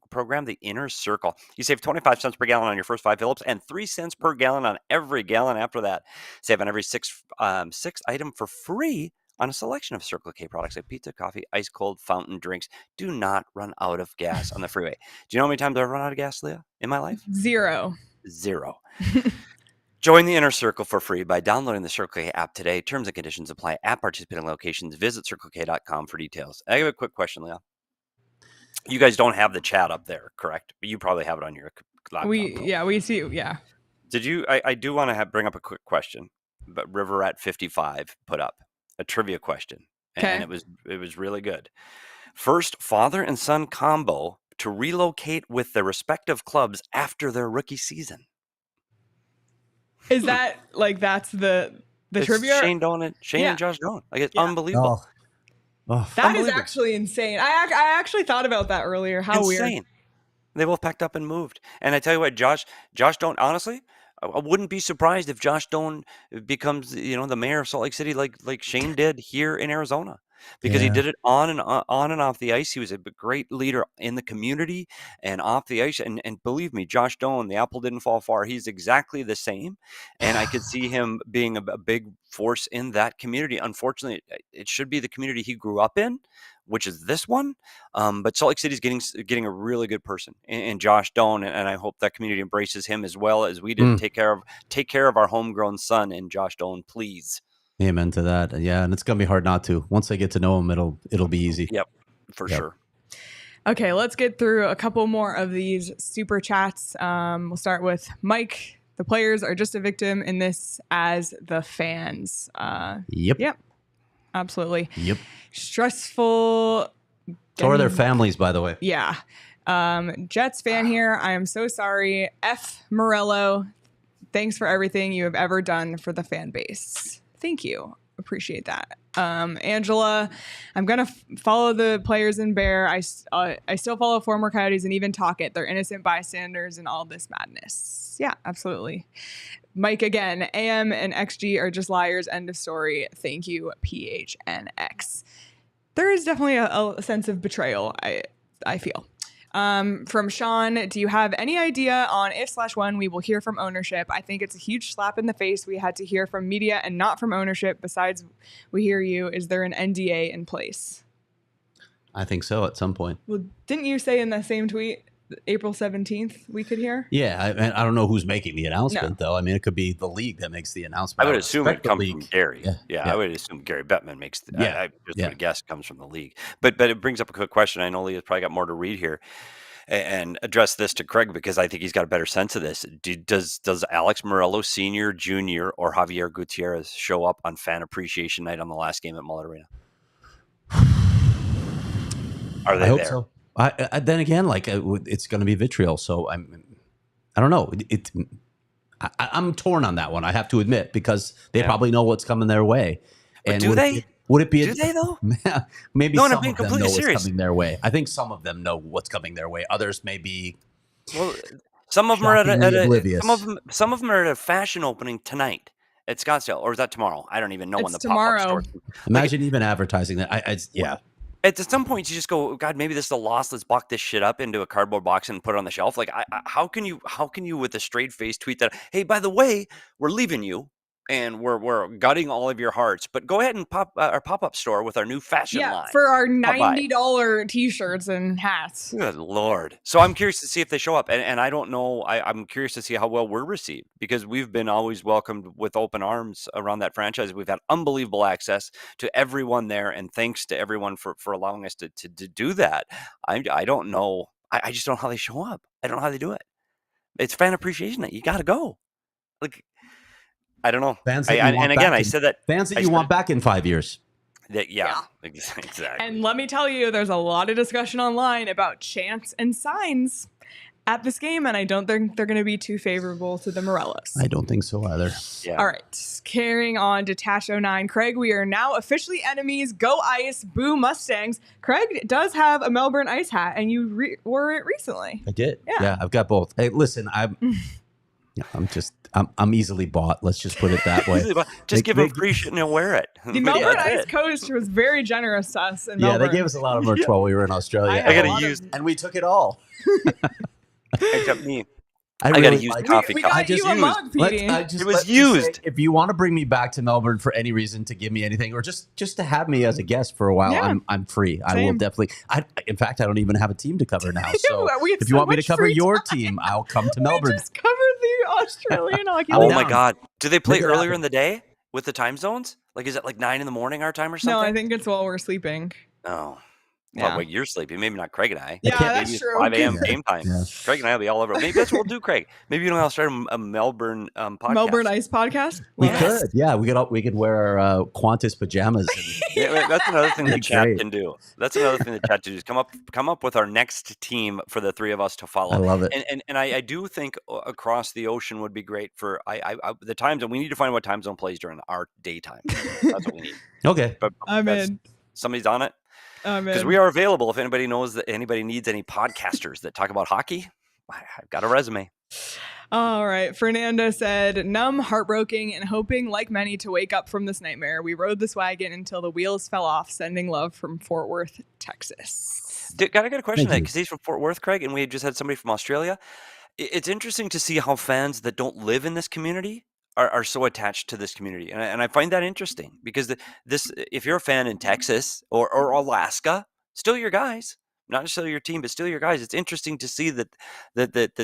program, the Inner Circle. You save 25 cents per gallon on your first 5 fill-ups and 3 cents per gallon on every gallon after that. Save on every six item for free on a selection of Circle K products like pizza, coffee, ice cold fountain drinks. Do not run out of gas on the freeway. Do you know how many times I've run out of gas, Leah, in my life? Zero. Join the Inner Circle for free by downloading the Circle K app today. Terms and conditions apply at participating locations. Visit CircleK.com for details. I have a quick question, Leah. You guys don't have the chat up there, correct? But you probably have it on your laptop. We see. Yeah. Did you? I do want to bring up a quick question. But River at 55 put up a trivia question, and it was really good. First father and son combo to relocate with their respective clubs after their rookie season. Is that that's the trivia? Shane and Josh Doan. Like, it's unbelievable. That is actually insane. I actually thought about that earlier. How weird. They both packed up and moved. And I tell you what, Josh Doan, honestly, I wouldn't be surprised if Josh Doan becomes, the mayor of Salt Lake City like Shane did here in Arizona. Because he did it on and off the ice. He was a great leader in the community and off the ice. And believe me, Josh Doan, the apple didn't fall far. He's exactly the same. And I could see him being a big force in that community. Unfortunately, it should be the community he grew up in, which is this one. But Salt Lake City is getting a really good person in Josh Doan. And I hope that community embraces him as well as we did. Take care of our homegrown son in Josh Doan, please. Amen to that. Yeah, and it's gonna be hard not to. Once I get to know him, it'll be easy. Yep, for sure. Okay, let's get through a couple more of these super chats. We'll start with Mike. The players are just a victim in this as the fans. Yep. Absolutely. Yep. Stressful. So are their families, by the way. Yeah. Jets fan here. I am so sorry. F. Morello. Thanks for everything you have ever done for the fan base. Thank you. Appreciate that. Angela, I'm going to follow the players in Bear. I still follow former Coyotes and even talk it. They're innocent bystanders in all this madness. Yeah, absolutely. Mike again, AM and XG are just liars. End of story. Thank you, PHNX. There is definitely a sense of betrayal, I feel. From Sean, do you have any idea on if/when we will hear from ownership? I think it's a huge slap in the face. We had to hear from media and not from ownership. Besides, we hear you. Is there an NDA in place? I think so at some point. Well, didn't you say in the same tweet, April 17th, we could hear? Yeah, I don't know who's making the announcement, though. I mean, it could be the league that makes the announcement. I would assume it comes from Gary. Yeah. I would assume Gary Bettman makes the I just would guess it comes from the league. But it brings up a quick question. I know Leah's probably got more to read here and address this to Craig because I think he's got a better sense of this. Does Alex Morello Sr., Jr., or Javier Gutierrez show up on fan appreciation night on the last game at Mullet Arena? Are they I hope there? so. Then again, it's going to be vitriol, so I don't know. I'm torn on that one. I have to admit because they probably know what's coming their way. But do they? Would it be? Do they though? Maybe no, some I'm being of them know completely what's coming their way. I think some of them know what's coming their way. Others may be. Well, some of them are oblivious. Some of them are at a fashion opening tonight at Scottsdale, or is that tomorrow? I don't even know when the tomorrow. pop-up store. Imagine even advertising that. Yeah. At some point, you just go, God, maybe this is a loss. Let's box this shit up into a cardboard box and put it on the shelf. Like, how can you, with a straight face, tweet that? Hey, by the way, we're leaving you, and we're gutting all of your hearts. But go ahead and pop our pop-up store with our new fashion line for our $90 T-shirts and hats. Good Lord! So I'm curious to see if they show up, and I don't know. I'm curious to see how well we're received because we've been always welcomed with open arms around that franchise. We've had unbelievable access to everyone there, and thanks to everyone for allowing us to do that. I don't know. I just don't know how they show up. I don't know how they do it. It's fan appreciation night. You got to go. Like. I don't know. Fans that I said that fans that you want back in 5 years. Yeah, exactly. And let me tell you, there's a lot of discussion online about chants and signs at this game, and I don't think they're going to be too favorable to the Morellos. I don't think so either. Yeah. All right, carrying on to Tash 09. Craig, we are now officially enemies. Go Ice, boo Mustangs. Craig does have a Melbourne Ice hat, and you wore it recently. I did. Yeah, I've got both. Hey, listen, I'm easily bought. Let's just put it that way. Just give them free shit and wear it. The Melbourne Ice Coast was very generous to us in Melbourne. They gave us a lot of merch while we were in Australia. I got to use, and we took it all. Except me. I got to use the coffee cup. I just used. It was used. If you want to bring me back to Melbourne for any reason to give me anything, or just to have me as a guest for a while, I'm free. Same. I will definitely. In fact, I don't even have a team to cover now. So if you want me to cover your team, I'll come to Melbourne. We just covered the Australian hockey. Oh my God! Do they play earlier in the day with the time zones? Like, is it like 9 a.m. our time or something? No, I think it's while we're sleeping. Oh. Well, wait, you're sleeping. Maybe not Craig and I. Yeah, that's true. 5 a.m. game time. Yeah. Craig and I will be all over. Maybe that's what we'll do, Craig. Maybe I'll start a Melbourne podcast. Melbourne Ice podcast? We could. Yeah, we could wear our Qantas pajamas. That's another thing the chat can do. That's another thing the chat can do is come up with our next team for the three of us to follow. I love it. And I do think across the ocean would be great for the time zone. We need to find what time zone plays during our daytime. That's what we need. Okay. But I'm in. Somebody's on it. Because we are available if anybody knows that anybody needs any podcasters that talk about hockey. I've got a resume. All right. Fernando said, numb, heartbroken, and hoping, like many, to wake up from this nightmare. We rode this wagon until the wheels fell off. Sending love from Fort Worth, Texas. I got a question because he's from Fort Worth, Craig, and we just had somebody from Australia. It's interesting to see how fans that don't live in this community are so attached to this community. And I find that interesting because if you're a fan in Texas or Alaska, still your guys, not necessarily your team, but still your guys. It's interesting to see that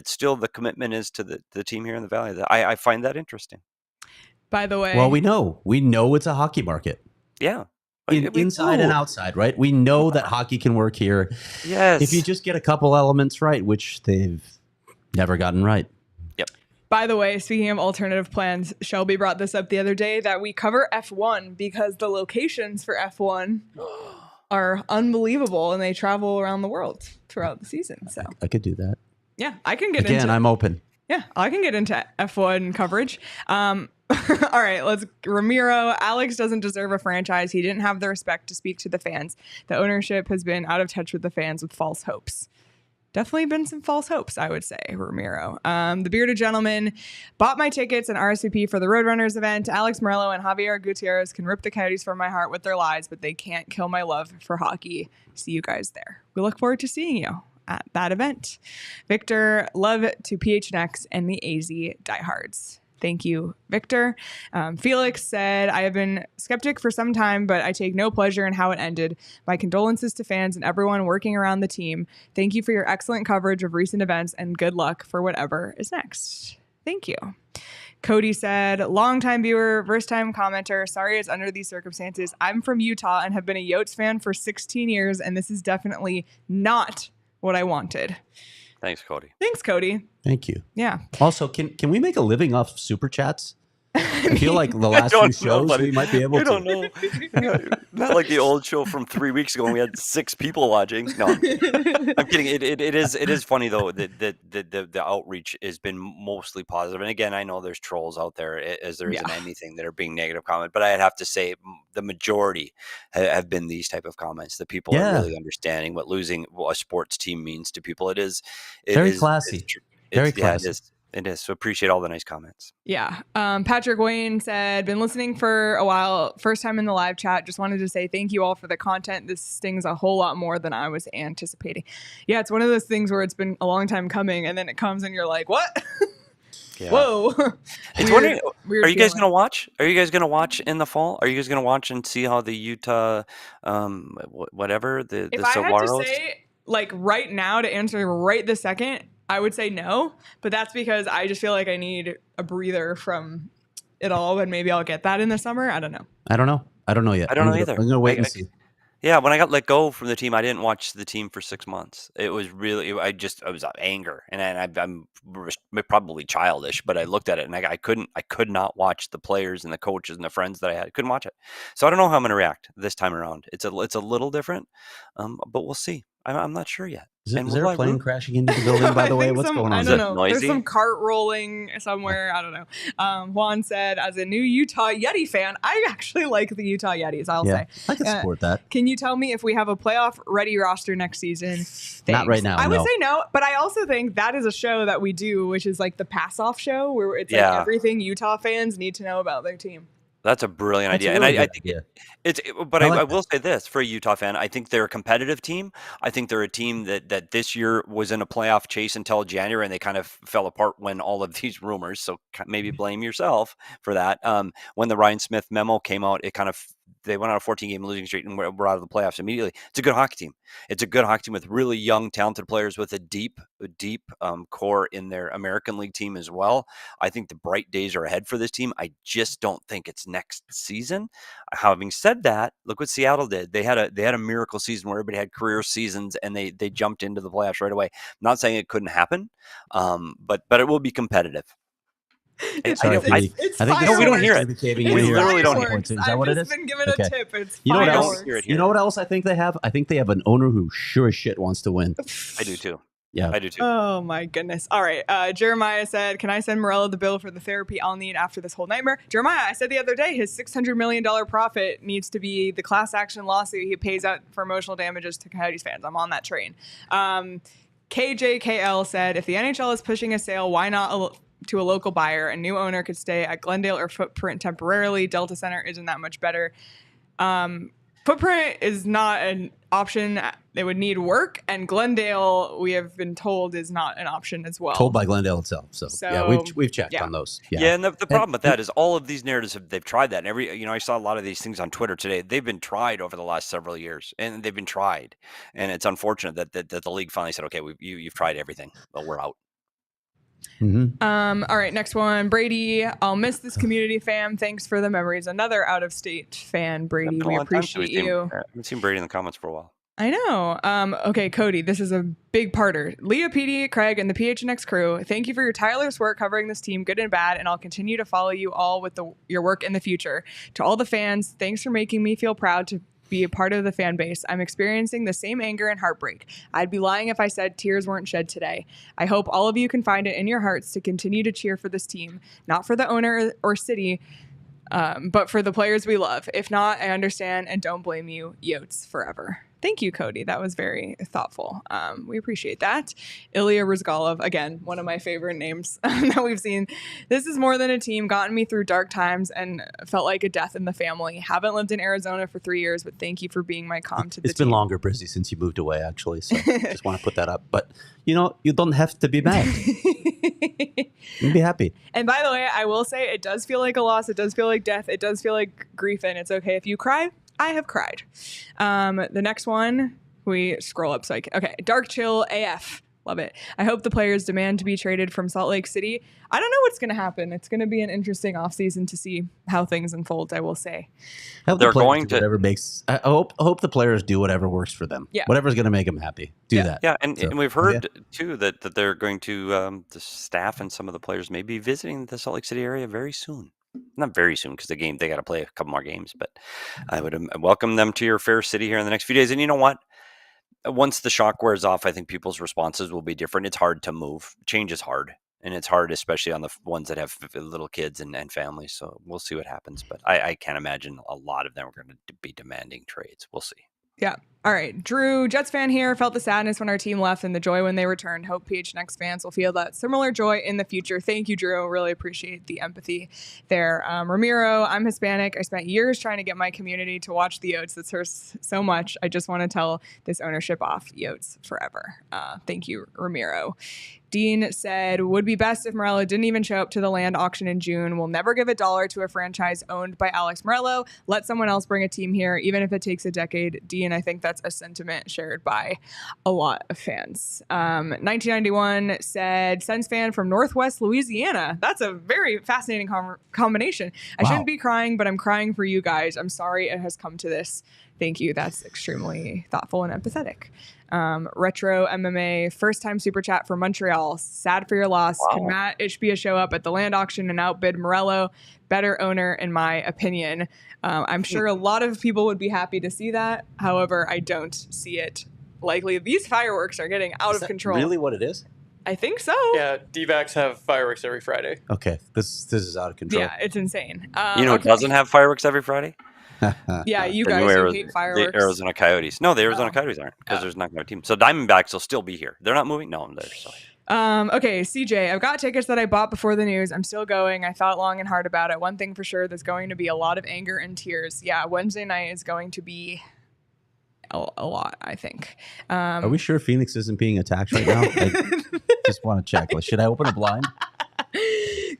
still the commitment is to the team here in the Valley. I find that interesting. By the way. Well, we know it's a hockey market. Yeah. Inside and outside, right? We know that hockey can work here. Yes. If you just get a couple elements right, which they've never gotten right. By the way, speaking of alternative plans, Shelby brought this up the other day that we cover F1 because the locations for F1 are unbelievable and they travel around the world throughout the season. So I could do that. Yeah, I can get into I'm open. Yeah, I can get into F1 coverage. All right, Ramiro. Alex doesn't deserve a franchise. He didn't have the respect to speak to the fans. The ownership has been out of touch with the fans with false hopes. definitely been some false hopes, I would say, Ramiro. The Bearded Gentleman bought my tickets and RSVP for the Roadrunners event. Alex Morello and Javier Gutierrez can rip the Coyotes from my heart with their lies, but they can't kill my love for hockey. See you guys there. We look forward to seeing you at that event. Victor, love to PHNX and the AZ diehards. Thank you, Victor. Felix said, I have been skeptic for some time, but I take no pleasure in how it ended. My condolences to fans and everyone working around the team. Thank you for your excellent coverage of recent events and good luck for whatever is next. Thank you. Cody said, longtime viewer, first-time commenter. Sorry it's under these circumstances. I'm from Utah and have been a Yotes fan for 16 years, and this is definitely not what I wanted. Thanks, Cody. Thanks, Cody. Thank you. Yeah. Also, can we make a living off super chats? I feel like the last few shows we might be able to. I don't know. Not like the old show from 3 weeks ago when we had 6 people watching. No, I'm kidding. It is funny though that the outreach has been mostly positive. And again, I know there's trolls out there, as there is in anything, that are being negative comment. But I'd have to say the majority have been these type of comments that people are really understanding what losing a sports team means to people. It is very classy. Very classy. Yeah, it is. So appreciate all the nice comments. Yeah. Patrick Wayne said, been listening for a while. First time in the live chat. Just wanted to say thank you all for the content. This stings a whole lot more than I was anticipating. Yeah, it's one of those things where it's been a long time coming and then it comes and you're like, what? Yeah. Whoa. Weird are you guys going to watch? Are you guys going to watch in the fall? Are you guys going to watch and see how the Utah, whatever, the if Saguaros? I had to say, like right now, to answer right this second, I would say no, but that's because I just feel like I need a breather from it all, and maybe I'll get that in the summer. I don't know. I don't know yet. I don't know either. I'm going to wait and see. Yeah, when I got let go from the team, I didn't watch the team for 6 months. It was really, I was anger, and I'm probably childish, but I looked at it and I could not watch the players and the coaches and the friends that I had. I couldn't watch it. So I don't know how I'm going to react this time around. It's a little different, but we'll see. I'm not sure yet. Is there a plane crashing into the building, by the way? What's going on? I don't know. There's some cart rolling somewhere. I don't know. Juan said, as a new Utah Yeti fan, I actually like the Utah Yetis, I'll say. I can support that. Can you tell me if we have a playoff-ready roster next season? Thanks. Not right now, I would say no, but I also think that is a show that we do, which is like the pass-off show, where it's like everything Utah fans need to know about their team. That's a brilliant idea. And I think I will say this for a Utah fan, I think they're a competitive team. I think they're a team that this year was in a playoff chase until January, and they kind of fell apart when all of these rumors. So maybe blame yourself for that. When the Ryan Smith memo came out, they went on a 14-game losing streak and were out of the playoffs immediately. It's a good hockey team. It's a good hockey team with really young, talented players with a deep core in their American League team as well. I think the bright days are ahead for this team. I just don't think it's next season. Having said that, look what Seattle did. They had a miracle season where everybody had career seasons and they jumped into the playoffs right away. I'm not saying it couldn't happen, but it will be competitive. I think we don't hear it. We literally don't hear it. Is that what it is? I've just been given a tip. It's you know what else? You know what else I think they have? I think they have an owner who sure as shit wants to win. I do too. Yeah, I do too. Oh my goodness. All right. Jeremiah said, can I send Morello the bill for the therapy I'll need after this whole nightmare? Jeremiah, I said the other day, his $600 million profit needs to be the class action lawsuit he pays out for emotional damages to Coyotes fans. I'm on that train. KJKL said, if the NHL is pushing a sale, why not to a local buyer? A new owner could stay at Glendale or Footprint temporarily. Delta Center isn't that much better. Footprint is not an option. They would need work, and Glendale, we have been told, is not an option as well. Told by Glendale itself. So yeah, we've checked on those. Yeah, and the problem with that is all of these narratives they've tried that. And I saw a lot of these things on Twitter today. They've been tried over the last several years, and they've been tried. And it's unfortunate that the league finally said, okay, you've tried everything, but we're out. Mm-hmm. All right, next one. Brady, I'll miss this community fam. Thanks for the memories. Another out-of-state fan, Brady. We appreciate you. I haven't seen Brady in the comments for a while. I know. Okay, Cody, this is a big parter. Leah, Petey, Craig, and the PHNX crew, thank you for your tireless work covering this team, good and bad, and I'll continue to follow you all with your work in the future. To all the fans, thanks for making me feel proud to be a part of the fan base. I'm experiencing the same anger and heartbreak. I'd be lying if I said tears weren't shed today. I hope all of you can find it in your hearts to continue to cheer for this team, not for the owner or city, but for the players we love. If not, I understand and don't blame you. Yotes forever. Thank you, Cody. That was very thoughtful. We appreciate that. Ilya Rizgalov, again, one of my favorite names that we've seen. This is more than a team, gotten me through dark times and felt like a death in the family. Haven't lived in Arizona for 3 years, but thank you for being my calm to the team. It's been longer, Brizzy, since you moved away, actually. So just want to put that up. But, you don't have to be mad. You be happy. And by the way, I will say it does feel like a loss. It does feel like death. It does feel like grief. And it's okay if you cry. I have cried. The next one, we scroll up. Okay. Dark Chill AF. Love it. I hope the players demand to be traded from Salt Lake City. I don't know what's going to happen. It's going to be an interesting offseason to see how things unfold, I will say. They're going to whatever makes. I hope the players do whatever works for them. Yeah. Whatever's going to make them happy. Do that. Yeah, and we've heard too that they're going to the staff and some of the players may be visiting the Salt Lake City area very soon. Not very soon because they got to play a couple more games, but I would welcome them to your fair city here in the next few days. And you know what? Once the shock wears off, I think people's responses will be different. It's hard to move. Change is hard, and it's hard, especially on the ones that have little kids and families. So we'll see what happens. But I can't imagine a lot of them are going to be demanding trades. We'll see. Yeah. All right. Drew, Jets fan here, felt the sadness when our team left and the joy when they returned. Hope PHNX fans will feel that similar joy in the future. Thank you, Drew. Really appreciate the empathy there. Ramiro, I'm Hispanic. I spent years trying to get my community to watch the Yotes. This hurts so much. I just want to tell this ownership off. Yotes forever. Thank you, Ramiro. Dean said, would be best if Morello didn't even show up to the land auction in June. We'll never give $1 to a franchise owned by Alex Morello. Let someone else bring a team here, even if it takes a decade. Dean, I think that's a sentiment shared by a lot of fans. 1991 said, Sens fan from Northwest Louisiana. That's a very fascinating combination. I shouldn't be crying, but I'm crying for you guys. I'm sorry it has come to this. Thank you. That's extremely thoughtful and empathetic. Retro MMA, first time super chat for Montreal. Sad for your loss. Wow. Can Matt Ishbia show up at the land auction and outbid Morello? Better owner, in my opinion. I'm sure a lot of people would be happy to see that. However, I don't see it likely. These fireworks are getting out of control. Really what it is? I think so. Yeah, D-backs have fireworks every Friday. Okay, this is out of control. Yeah, it's insane. Who doesn't have fireworks every Friday? Yeah, you guys who hate fireworks. The Arizona Coyotes. No, the Arizona Coyotes aren't because there's not going to team. So Diamondbacks will still be here. They're not moving? No, they're still here. Okay, CJ, I've got tickets that I bought before the news. I'm still going. I thought long and hard about it. One thing for sure, there's going to be a lot of anger and tears. Yeah, Wednesday night is going to be a lot, I think. Are we sure Phoenix isn't being attacked right now? I just want to check. Should I open a blind?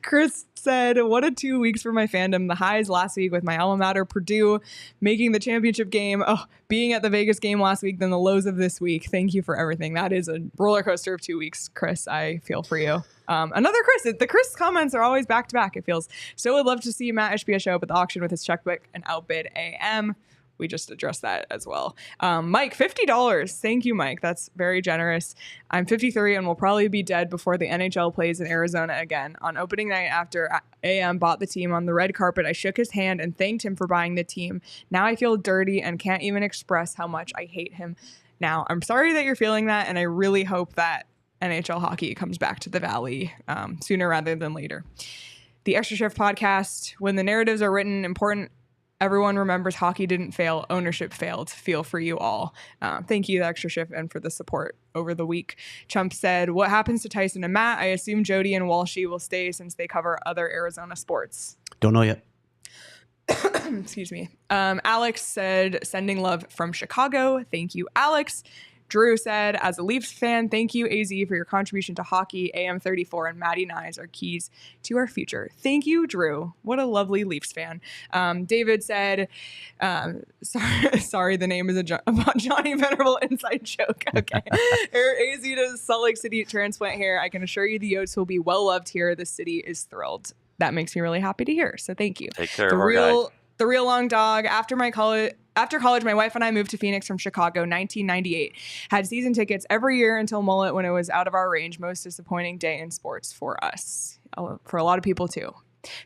Chris said, what a 2 weeks for my fandom. The highs last week with my alma mater, Purdue, making the championship game. Oh, being at the Vegas game last week, then the lows of this week. Thank you for everything. That is a roller coaster of 2 weeks, Chris. I feel for you. Another Chris. The Chris comments are always back to back, it feels. Still would love to see Matt Ishbia show up at the auction with his checkbook and outbid AM. We just addressed that as well. Mike, $50. Thank you, Mike. That's very generous. I'm 53 and will probably be dead before the NHL plays in Arizona again. On opening night after AM bought the team on the red carpet, I shook his hand and thanked him for buying the team. Now I feel dirty and can't even express how much I hate him. Now, I'm sorry that you're feeling that, and I really hope that NHL hockey comes back to the Valley sooner rather than later. The Extra Shift podcast, when the narratives are written, important. Everyone remembers hockey didn't fail. Ownership failed. Feel for you all. Thank you, the Extra Shift, and for the support over the week. Chump said, what happens to Tyson and Matt? I assume Jody and Walshy will stay since they cover other Arizona sports. Don't know yet. Excuse me. Alex said, sending love from Chicago. Thank you, Alex. Drew said, as a Leafs fan, thank you, AZ, for your contribution to hockey. AM34 and Maddie Nyes are keys to our future. Thank you, Drew. What a lovely Leafs fan. David said, sorry, the name is about Johnny Venerable inside joke. Okay. AZ does Salt Lake City transplant here. I can assure you the Yotes will be well loved here. The city is thrilled. That makes me really happy to hear. So thank you. Take care of our guys. The Real Long Dog. After college, my wife and I moved to Phoenix from Chicago, 1998. Had season tickets every year until Mullet when it was out of our range. Most disappointing day in sports for us. For a lot of people, too.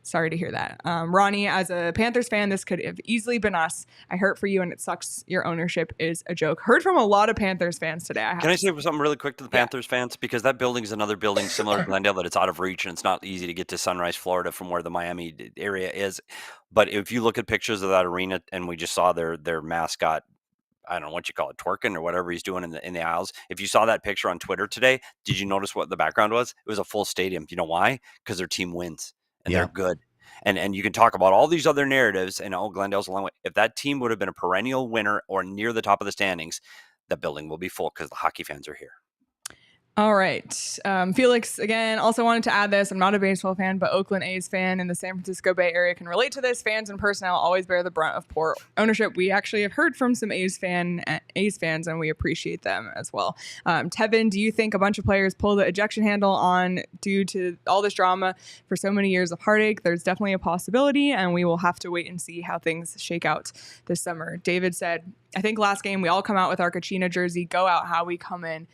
Sorry to hear that. Ronnie, as a Panthers fan, this could have easily been us. I hurt for you, and it sucks. Your ownership is a joke. Heard from a lot of Panthers fans today. Can I say something really quick to the Panthers fans? Because that building is another building similar to Glendale that it's out of reach, and it's not easy to get to Sunrise, Florida from where the Miami area is. But if you look at pictures of that arena, and we just saw their mascot I don't know what you call it, twerking or whatever he's doing in the aisles. If you saw that picture on Twitter today, did you notice what the background was? It was a full stadium. You know why? Because their team wins and they're good. And you can talk about all these other narratives, and Glendale's a long way. If that team would have been a perennial winner or near the top of the standings, the building will be full because the hockey fans are here. All right. Felix, again, also wanted to add this. I'm not a baseball fan, but Oakland A's fan in the San Francisco Bay Area can relate to this. Fans and personnel always bear the brunt of poor ownership. We actually have heard from some A's fans, and we appreciate them as well. Tevin, do you think a bunch of players pull the ejection handle on due to all this drama for so many years of heartache? There's definitely a possibility, and we will have to wait and see how things shake out this summer. David said, I think last game we all come out with our Kachina jersey, go out how we came in,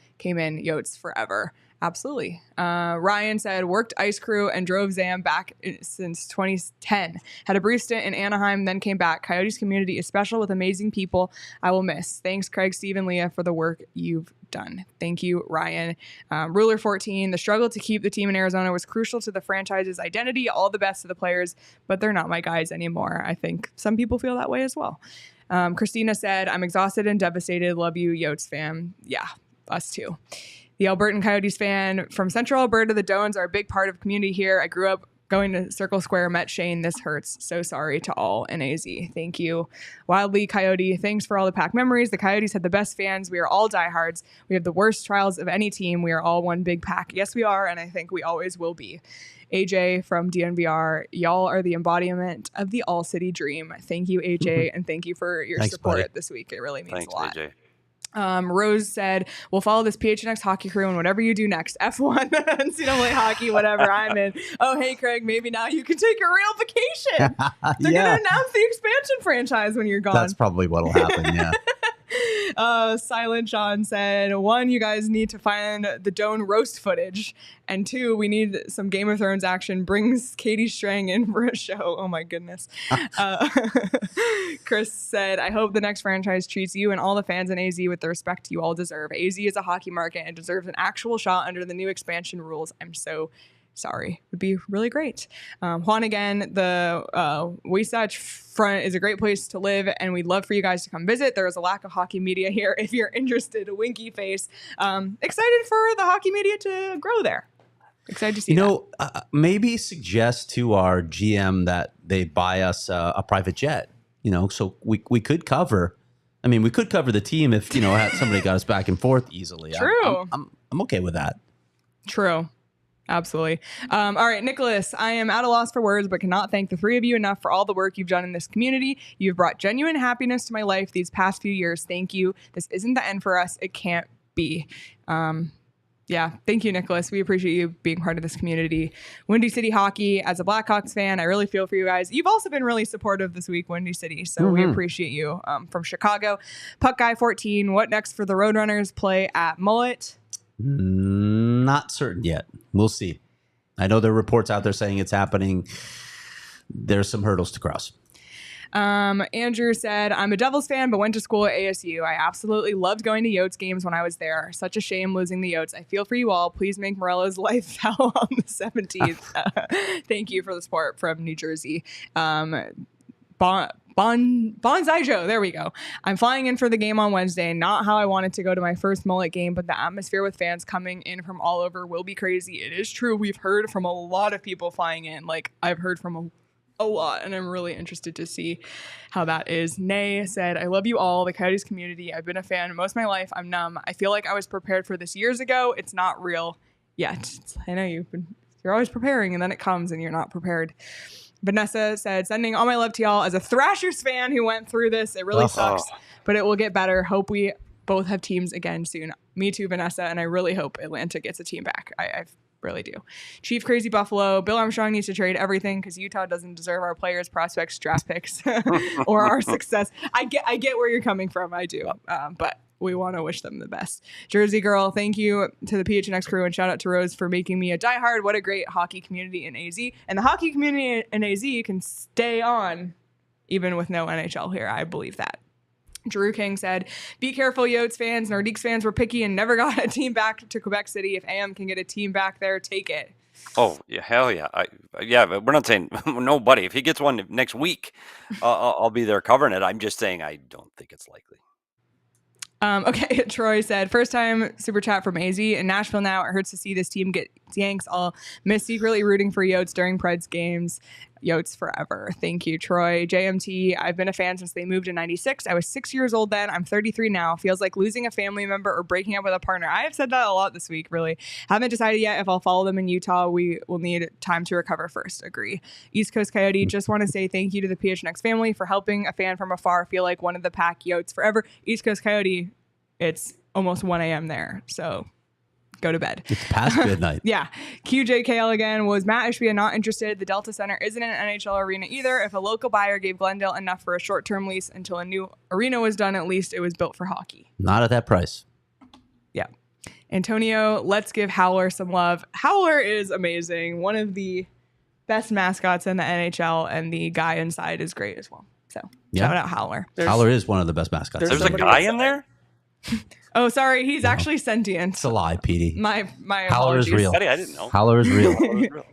Yotes forever. Absolutely. Ryan said, worked ice crew and drove Zam back since 2010. Had a brief stint in Anaheim, then came back. Coyotes community is special with amazing people I will miss. Thanks, Craig, Steve, and Leah, for the work you've done. Thank you, Ryan. Ruler 14, the struggle to keep the team in Arizona was crucial to the franchise's identity. All the best to the players, but they're not my guys anymore. I think some people feel that way as well. Christina said, I'm exhausted and devastated. Love you, Yotes fam. Yeah, us too. The Albertan Coyotes fan from Central Alberta, the Doans are a big part of community here. I grew up going to Circle Square, met Shane. This hurts. So sorry to all in AZ. Thank you. Wildly Coyote, thanks for all the pack memories. The Coyotes had the best fans. We are all diehards. We have the worst trials of any team. We are all one big pack. Yes, we are, and I think we always will be. AJ from DNVR, y'all are the embodiment of the All-City dream. Thank you, AJ, and thank you for your support this week. It really means a lot. AJ. Rose said, we'll follow this PHNX hockey crew and whatever you do next, F1, NCAA hockey, whatever, I'm in. Oh, hey, Craig, maybe now you can take a real vacation. They're going to announce the expansion franchise when you're gone. That's probably what'll happen, yeah. Silent John said, 1, you guys need to find the Doan roast footage, and 2, we need some Game of Thrones action. Brings Katie Strang in for a show. Oh my goodness. Chris said, I hope the next franchise treats you and all the fans in AZ with the respect you all deserve. AZ is a hockey market and deserves an actual shot under the new expansion rules. I'm so sorry. Would be really great. Juan, again, the Wasatch Front is a great place to live, and we'd love for you guys to come visit. There is a lack of hockey media here. If you're interested, a winky face. Excited for the hockey media to grow there. Excited to see that. Maybe suggest to our GM that they buy us a private jet, so we could cover. I mean, we could cover the team if, somebody got us back and forth easily. True. I'm okay with that. True. Absolutely. All right, Nicholas, I am at a loss for words, but cannot thank the three of you enough for all the work you've done in this community. You've brought genuine happiness to my life these past few years. Thank you. This isn't the end for us. It can't be. Yeah, thank you, Nicholas. We appreciate you being part of this community. Windy City Hockey, as a Blackhawks fan, I really feel for you guys. You've also been really supportive this week, Windy City, so we appreciate you. From Chicago, Puck Guy 14, what next for the Roadrunners? Play at Mullet? Not certain yet. We'll see. I know there are reports out there saying it's happening. There's some hurdles to cross. Andrew said, I'm a Devils fan, but went to school at ASU. I absolutely loved going to Yotes games when I was there. Such a shame losing the Yotes. I feel for you all. Please make Morello's life hell on the 17th. Thank you for the support from New Jersey. Bonsai Joe, there we go. I'm flying in for the game on Wednesday. Not how I wanted to go to my first Mullet game, but the atmosphere with fans coming in from all over will be crazy. It is true. We've heard from a lot of people flying in. Like, I've heard from a lot, and I'm really interested to see how that is. Nay said, I love you all, the Coyotes community. I've been a fan most of my life. I'm numb. I feel like I was prepared for this years ago. It's not real yet. I know you're always preparing, and then it comes and you're not prepared. Vanessa said, sending all my love to y'all as a Thrashers fan who went through this. It really sucks, but it will get better. Hope we both have teams again soon. Me too, Vanessa, and I really hope Atlanta gets a team back. I really do. Chief Crazy Buffalo, Bill Armstrong needs to trade everything because Utah doesn't deserve our players, prospects, draft picks, or our success. I get where you're coming from. I do, but we want to wish them the best. Jersey Girl, thank you to the PHNX crew, and shout out to Rose for making me a diehard. What a great hockey community in AZ. And the hockey community in AZ can stay on even with no NHL here. I believe that. Drew King said, be careful, Yotes fans. Nordiques fans were picky and never got a team back to Quebec City. If AM can get a team back there, take it. Oh, yeah, hell yeah. But we're not saying nobody. If he gets one next week, I'll be there covering it. I'm just saying I don't think it's likely. Okay, Troy said, first time super chat from AZ in Nashville now. It hurts to see this team get yanks. I'll miss secretly rooting for Yotes during Preds games. Yotes forever. Thank you, Troy. JMT, I've been a fan since they moved in 96. I was 6 years old then. I'm 33 now. Feels like losing a family member or breaking up with a partner. I have said that a lot this week, really. Haven't decided yet if I'll follow them in Utah. We will need time to recover first. Agree. East Coast Coyote, just want to say thank you to the PHNX family for helping a fan from afar feel like one of the pack. Yotes forever. East Coast Coyote, it's almost 1 a.m. there, so go to bed. It's past midnight. Yeah. QJKL again. Was Matt Ishbia not interested? The Delta Center isn't an NHL arena either. If a local buyer gave Glendale enough for a short-term lease until a new arena was done, at least it was built for hockey. Not at that price. Yeah. Antonio, let's give Howler some love. Howler is amazing. One of the best mascots in the NHL, and the guy inside is great as well. So shout out Howler. Howler is one of the best mascots. There's a guy in there? Oh, sorry. He's actually sentient. It's a lie, Petey. My Howler is real. Buddy, I didn't know. Howler is real.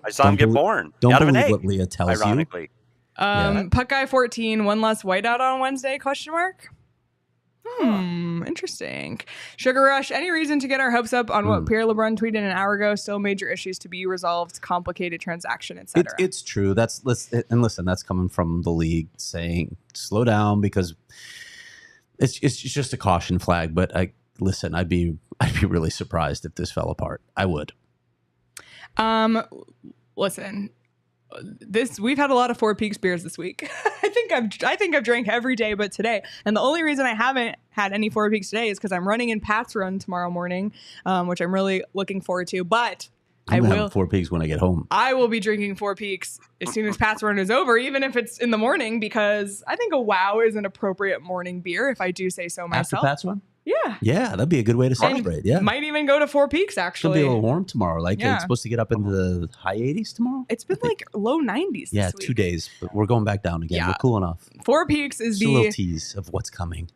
I saw him get born out of an egg. What Leah tells ironically. you. Puck Guy 14, one less whiteout on Wednesday, question mark? Interesting. Sugar Rush, any reason to get our hopes up on what Pierre LeBrun tweeted an hour ago? Still major issues to be resolved, complicated transaction, etc. It's true. Listen, that's coming from the league saying slow down, because it's just a caution flag. But I'd be really surprised if this fell apart. I would. Listen, we've had a lot of Four Peaks beers this week. I think I've drank every day but today. And the only reason I haven't had any Four Peaks today is because I'm running in Pat's Run tomorrow morning, which I'm really looking forward to. But I will have Four Peaks when I get home. I will be drinking Four Peaks as soon as Pat's Run is over, even if it's in the morning, because I think a Wow is an appropriate morning beer, if I do say so myself. After Pat's Run? Yeah. Yeah, that'd be a good way to celebrate. Yeah. Might even go to Four Peaks, actually. It'll be a little warm tomorrow. It's supposed to get up into the high 80s tomorrow. It's been low 90s this week. 2 days, but we're going back down again. Yeah. We're cooling off. Four Peaks is a little tease of what's coming.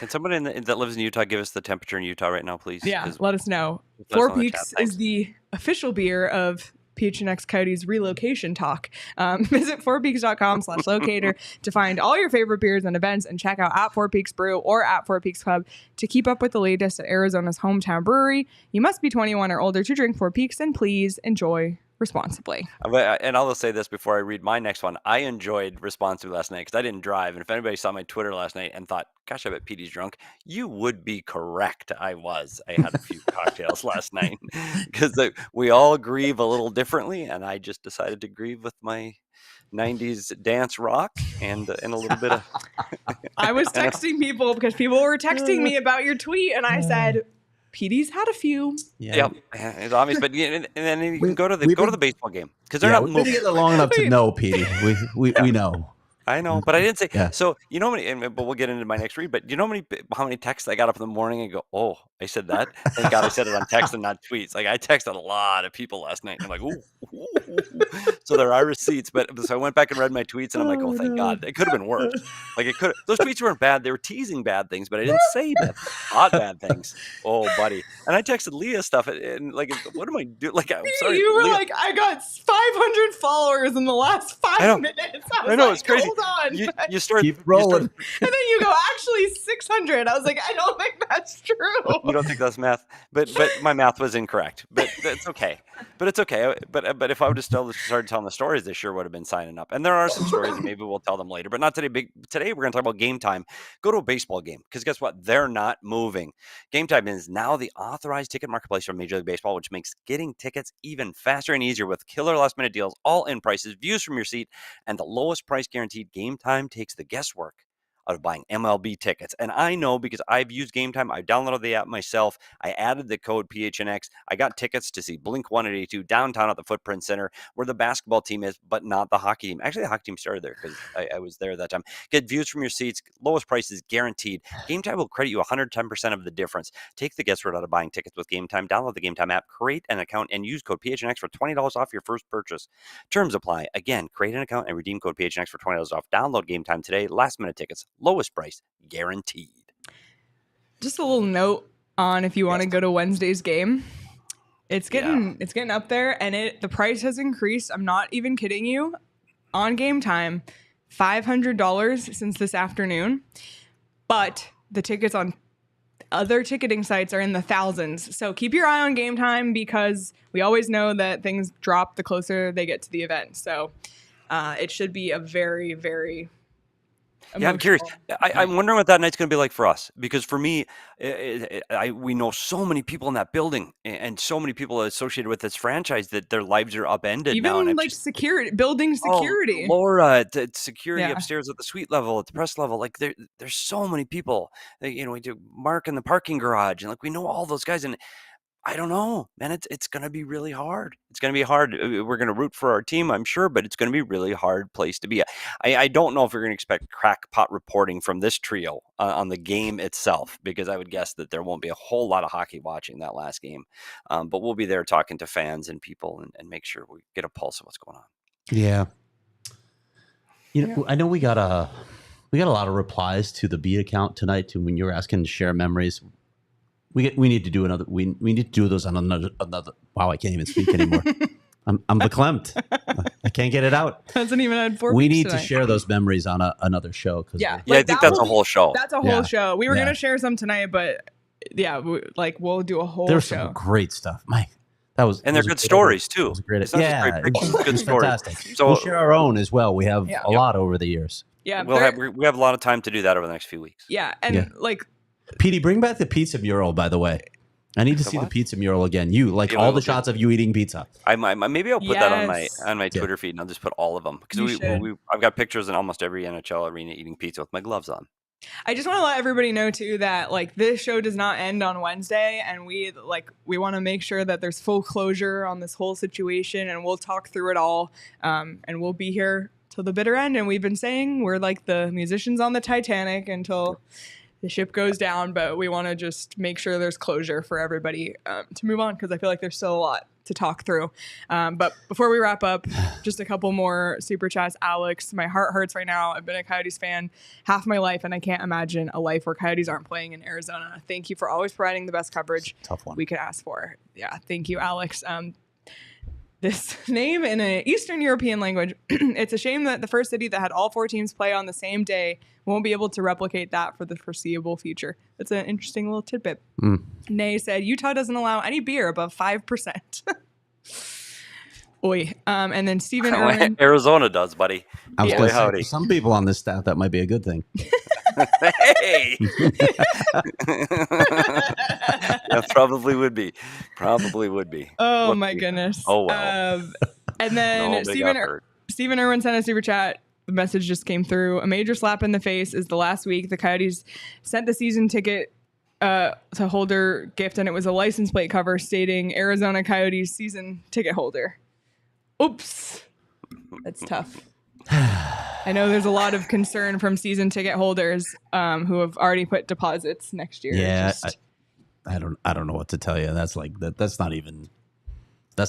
Can somebody that lives in Utah give us the temperature in Utah right now, please? Yeah, let us know. Four Peaks is the official beer of PHNX Coyotes Relocation Talk. Visit fourpeaks.com/locator to find all your favorite beers and events, and check out at Four Peaks Brew or at Four Peaks Pub to keep up with the latest at Arizona's hometown brewery. You must be 21 or older to drink Four Peaks, and please enjoy responsibly. And I'll just say this before I read my next one. I enjoyed responsibly last night because I didn't drive. And if anybody saw my Twitter last night and thought, gosh, I bet Petey's drunk, you would be correct. I was. I had a few cocktails last night because we all grieve a little differently. And I just decided to grieve with my 90s dance rock and a little bit of... I was texting people because people were texting me about your tweet, and I said... Petey's had a few. Yeah, it's obvious, but and then you can go to the baseball game because they're not moving. We've been together long enough to know, Petey. We know. I know, but I didn't say. Yeah. So you know but we'll get into my next read. But you know how many texts I got up in the morning and go, oh, I said that. Thank God I said it on text and not tweets. I texted a lot of people last night. And I'm like, ooh. So there are receipts. But so I went back and read my tweets, and I'm like, oh, thank God. It could have been worse. Those tweets weren't bad. They were teasing bad things, but I didn't say bad things. Oh, buddy. And I texted Leah stuff, and what am I doing? I'm sorry. You were Leah. like, I got 500 followers in the last 5 minutes. I know, it's crazy. On. You start keep rolling, and then you go, actually 600. I was like, I don't think that's true. You don't think that's math, but my math was incorrect. But it's okay. But it's okay. But if I would have started telling the stories, they sure would have been signing up. And there are some stories, and maybe we'll tell them later. But not today. Today we're going to talk about Game Time. Go to a baseball game because guess what? They're not moving. Game Time is now the authorized ticket marketplace for Major League Baseball, which makes getting tickets even faster and easier with killer last-minute deals, all-in prices, views from your seat, and the lowest price guaranteed. Game Time takes the guesswork out of buying MLB tickets. And I know because I've used Game Time. I downloaded the app myself. I added the code PHNX. I got tickets to see Blink-182 downtown at the Footprint Center where the basketball team is, but not the hockey team. Actually, the hockey team started there because I was there that time. Get views from your seats. Lowest prices guaranteed. Game Time will credit you 110% of the difference. Take the guesswork out of buying tickets with Game Time. Download the Game Time app, create an account, and use code PHNX for $20 off your first purchase. Terms apply. Again, create an account and redeem code PHNX for $20 off. Download Game Time today. Last-minute tickets. Lowest price guaranteed. Just a little note on if you want to go to Wednesday's game. It's getting up there, and the price has increased. I'm not even kidding you. On Game Time, $500 since this afternoon. But the tickets on other ticketing sites are in the thousands. So keep your eye on Game Time because we always know that things drop the closer they get to the event. So it should be a very, very Yeah, I'm curious. I'm wondering what that night's going to be like for us, because for me, we know so many people in that building and so many people associated with this franchise that their lives are upended now. Even like security, building security. Oh, Laura, security upstairs at the suite level, at the press level. Like there's so many people. We do Mark in the parking garage, and like we know all those guys. And I don't know, man. It's going to be really hard. It's going to be hard. We're going to root for our team, I'm sure, but it's going to be a really hard place to be. I don't know if we're going to expect crackpot reporting from this trio on the game itself, because I would guess that there won't be a whole lot of hockey watching that last game. But we'll be there talking to fans and people and make sure we get a pulse of what's going on. Yeah. I know we got a lot of replies to the B account tonight too when you were asking to share memories. We need to do another. We need to do those on another. Wow, I can't even speak anymore. I'm verklempt. I can't get it out. Hasn't even had 4 We weeks need tonight. to share those memories on another show. Yeah, I think that's a whole show. That's a whole show. We were gonna share some tonight, but yeah, we'll do a whole There's show. some great stuff, Mike. And they're good stories too. Great, it's not just great pictures, good stories. Fantastic. So we'll share our own as well. We have a lot over the years. Yeah, we have a lot of time to do that over the next few weeks. Yeah, and like, Petey, bring back the pizza mural. By the way, I need to see the pizza mural again. All the shots of you eating pizza. Maybe I'll put that on my Twitter feed, and I'll just put all of them, because I've got pictures in almost every NHL arena eating pizza with my gloves on. I just want to let everybody know too that like this show does not end on Wednesday, and we want to make sure that there's full closure on this whole situation, and we'll talk through it all, and we'll be here till the bitter end. And we've been saying we're like the musicians on the Titanic until the ship goes down, but we want to just make sure there's closure for everybody to move on, because I feel like there's still a lot to talk through. But before we wrap up, just a couple more super chats. Alex, my heart hurts right now. I've been a Coyotes fan half my life, and I can't imagine a life where Coyotes aren't playing in Arizona. Thank you for always providing the best coverage we could ask for. Yeah, thank you, Alex. This name in an Eastern European language, it's a shame that the first city that had all 4 teams play on the same day won't be able to replicate that for the foreseeable future. That's an interesting little tidbit. Nay said, Utah doesn't allow any beer above 5%. Oi. And then Stephen Irwin. Arizona does, buddy. I was going to say, some people on this staff, that might be a good thing. Hey! Yeah, probably would be. Oh, my goodness. Oh, wow. And then Stephen Irwin sent a super chat. The message just came through. A major slap in the face is the last week the Coyotes sent the season ticket to holder gift, and it was a license plate cover stating Arizona Coyotes season ticket holder. Oops. That's tough. I know there's a lot of concern from season ticket holders who have already put deposits next year. Yeah, I don't know what to tell you. That's like that's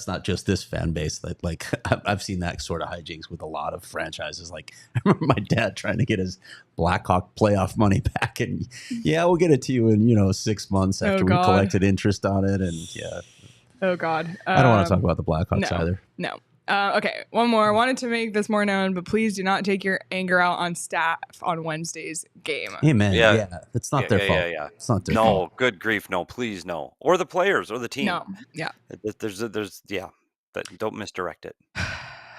not just this fan base. Like I've seen that sort of hijinks with a lot of franchises. Like I remember my dad trying to get his Blackhawk playoff money back, and we'll get it to you in 6 months after we collected interest on it, and Oh God. I don't want to talk about the Blackhawks either. No. Okay, one more. I wanted to make this more known, but please do not take your anger out on staff on Wednesday's game. Amen. Yeah. It's not their fault. Yeah. It's not their fault. No, good grief. No, please, no. Or the players or the team. No. Yeah. There's but don't misdirect it.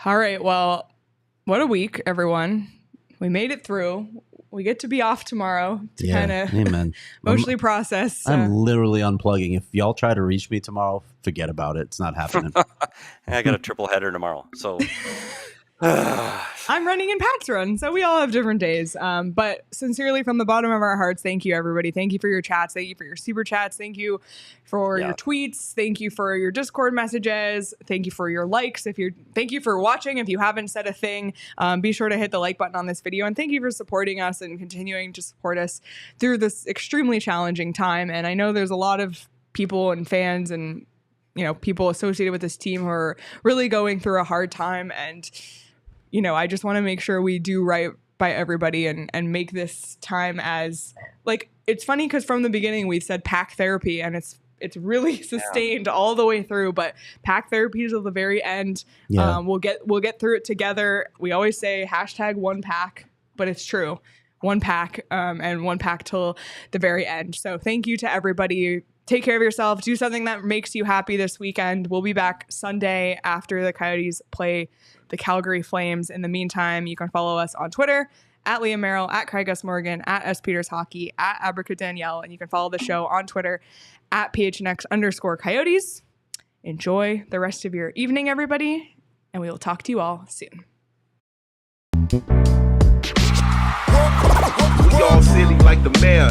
All right. Well, what a week, everyone. We made it through. We get to be off tomorrow to kind of emotionally process. I'm literally unplugging. If y'all try to reach me tomorrow, forget about it. It's not happening. I got a triple header tomorrow. So I'm running in Pat's run, so we all have different days. But sincerely, from the bottom of our hearts, thank you, everybody. Thank you for your chats. Thank you for your super chats. Thank you for your tweets. Thank you for your Discord messages. Thank you for your likes. Thank you for watching. If you haven't said a thing, be sure to hit the like button on this video. And thank you for supporting us and continuing to support us through this extremely challenging time. And I know there's a lot of people and fans and people associated with this team who are really going through a hard time. And I just want to make sure we do right by everybody and make this time as it's funny because from the beginning we've said pack therapy, and it's really sustained all the way through, but pack therapy till the very end. We'll get through it together. We always say #1pack, but it's true. one pack and one pack till the very end. So thank you to everybody. Take care of yourself. Do something that makes you happy this weekend. We'll be back Sunday after the Coyotes play the Calgary Flames. In the meantime, you can follow us on Twitter at Liam Merrill, at Craig S. Morgan, at S. Peters Hockey, at Abracadabra Danielle, and you can follow the show on Twitter at PHNX_Coyotes. Enjoy the rest of your evening, everybody, and we will talk to you all soon. We all silly like the mayor.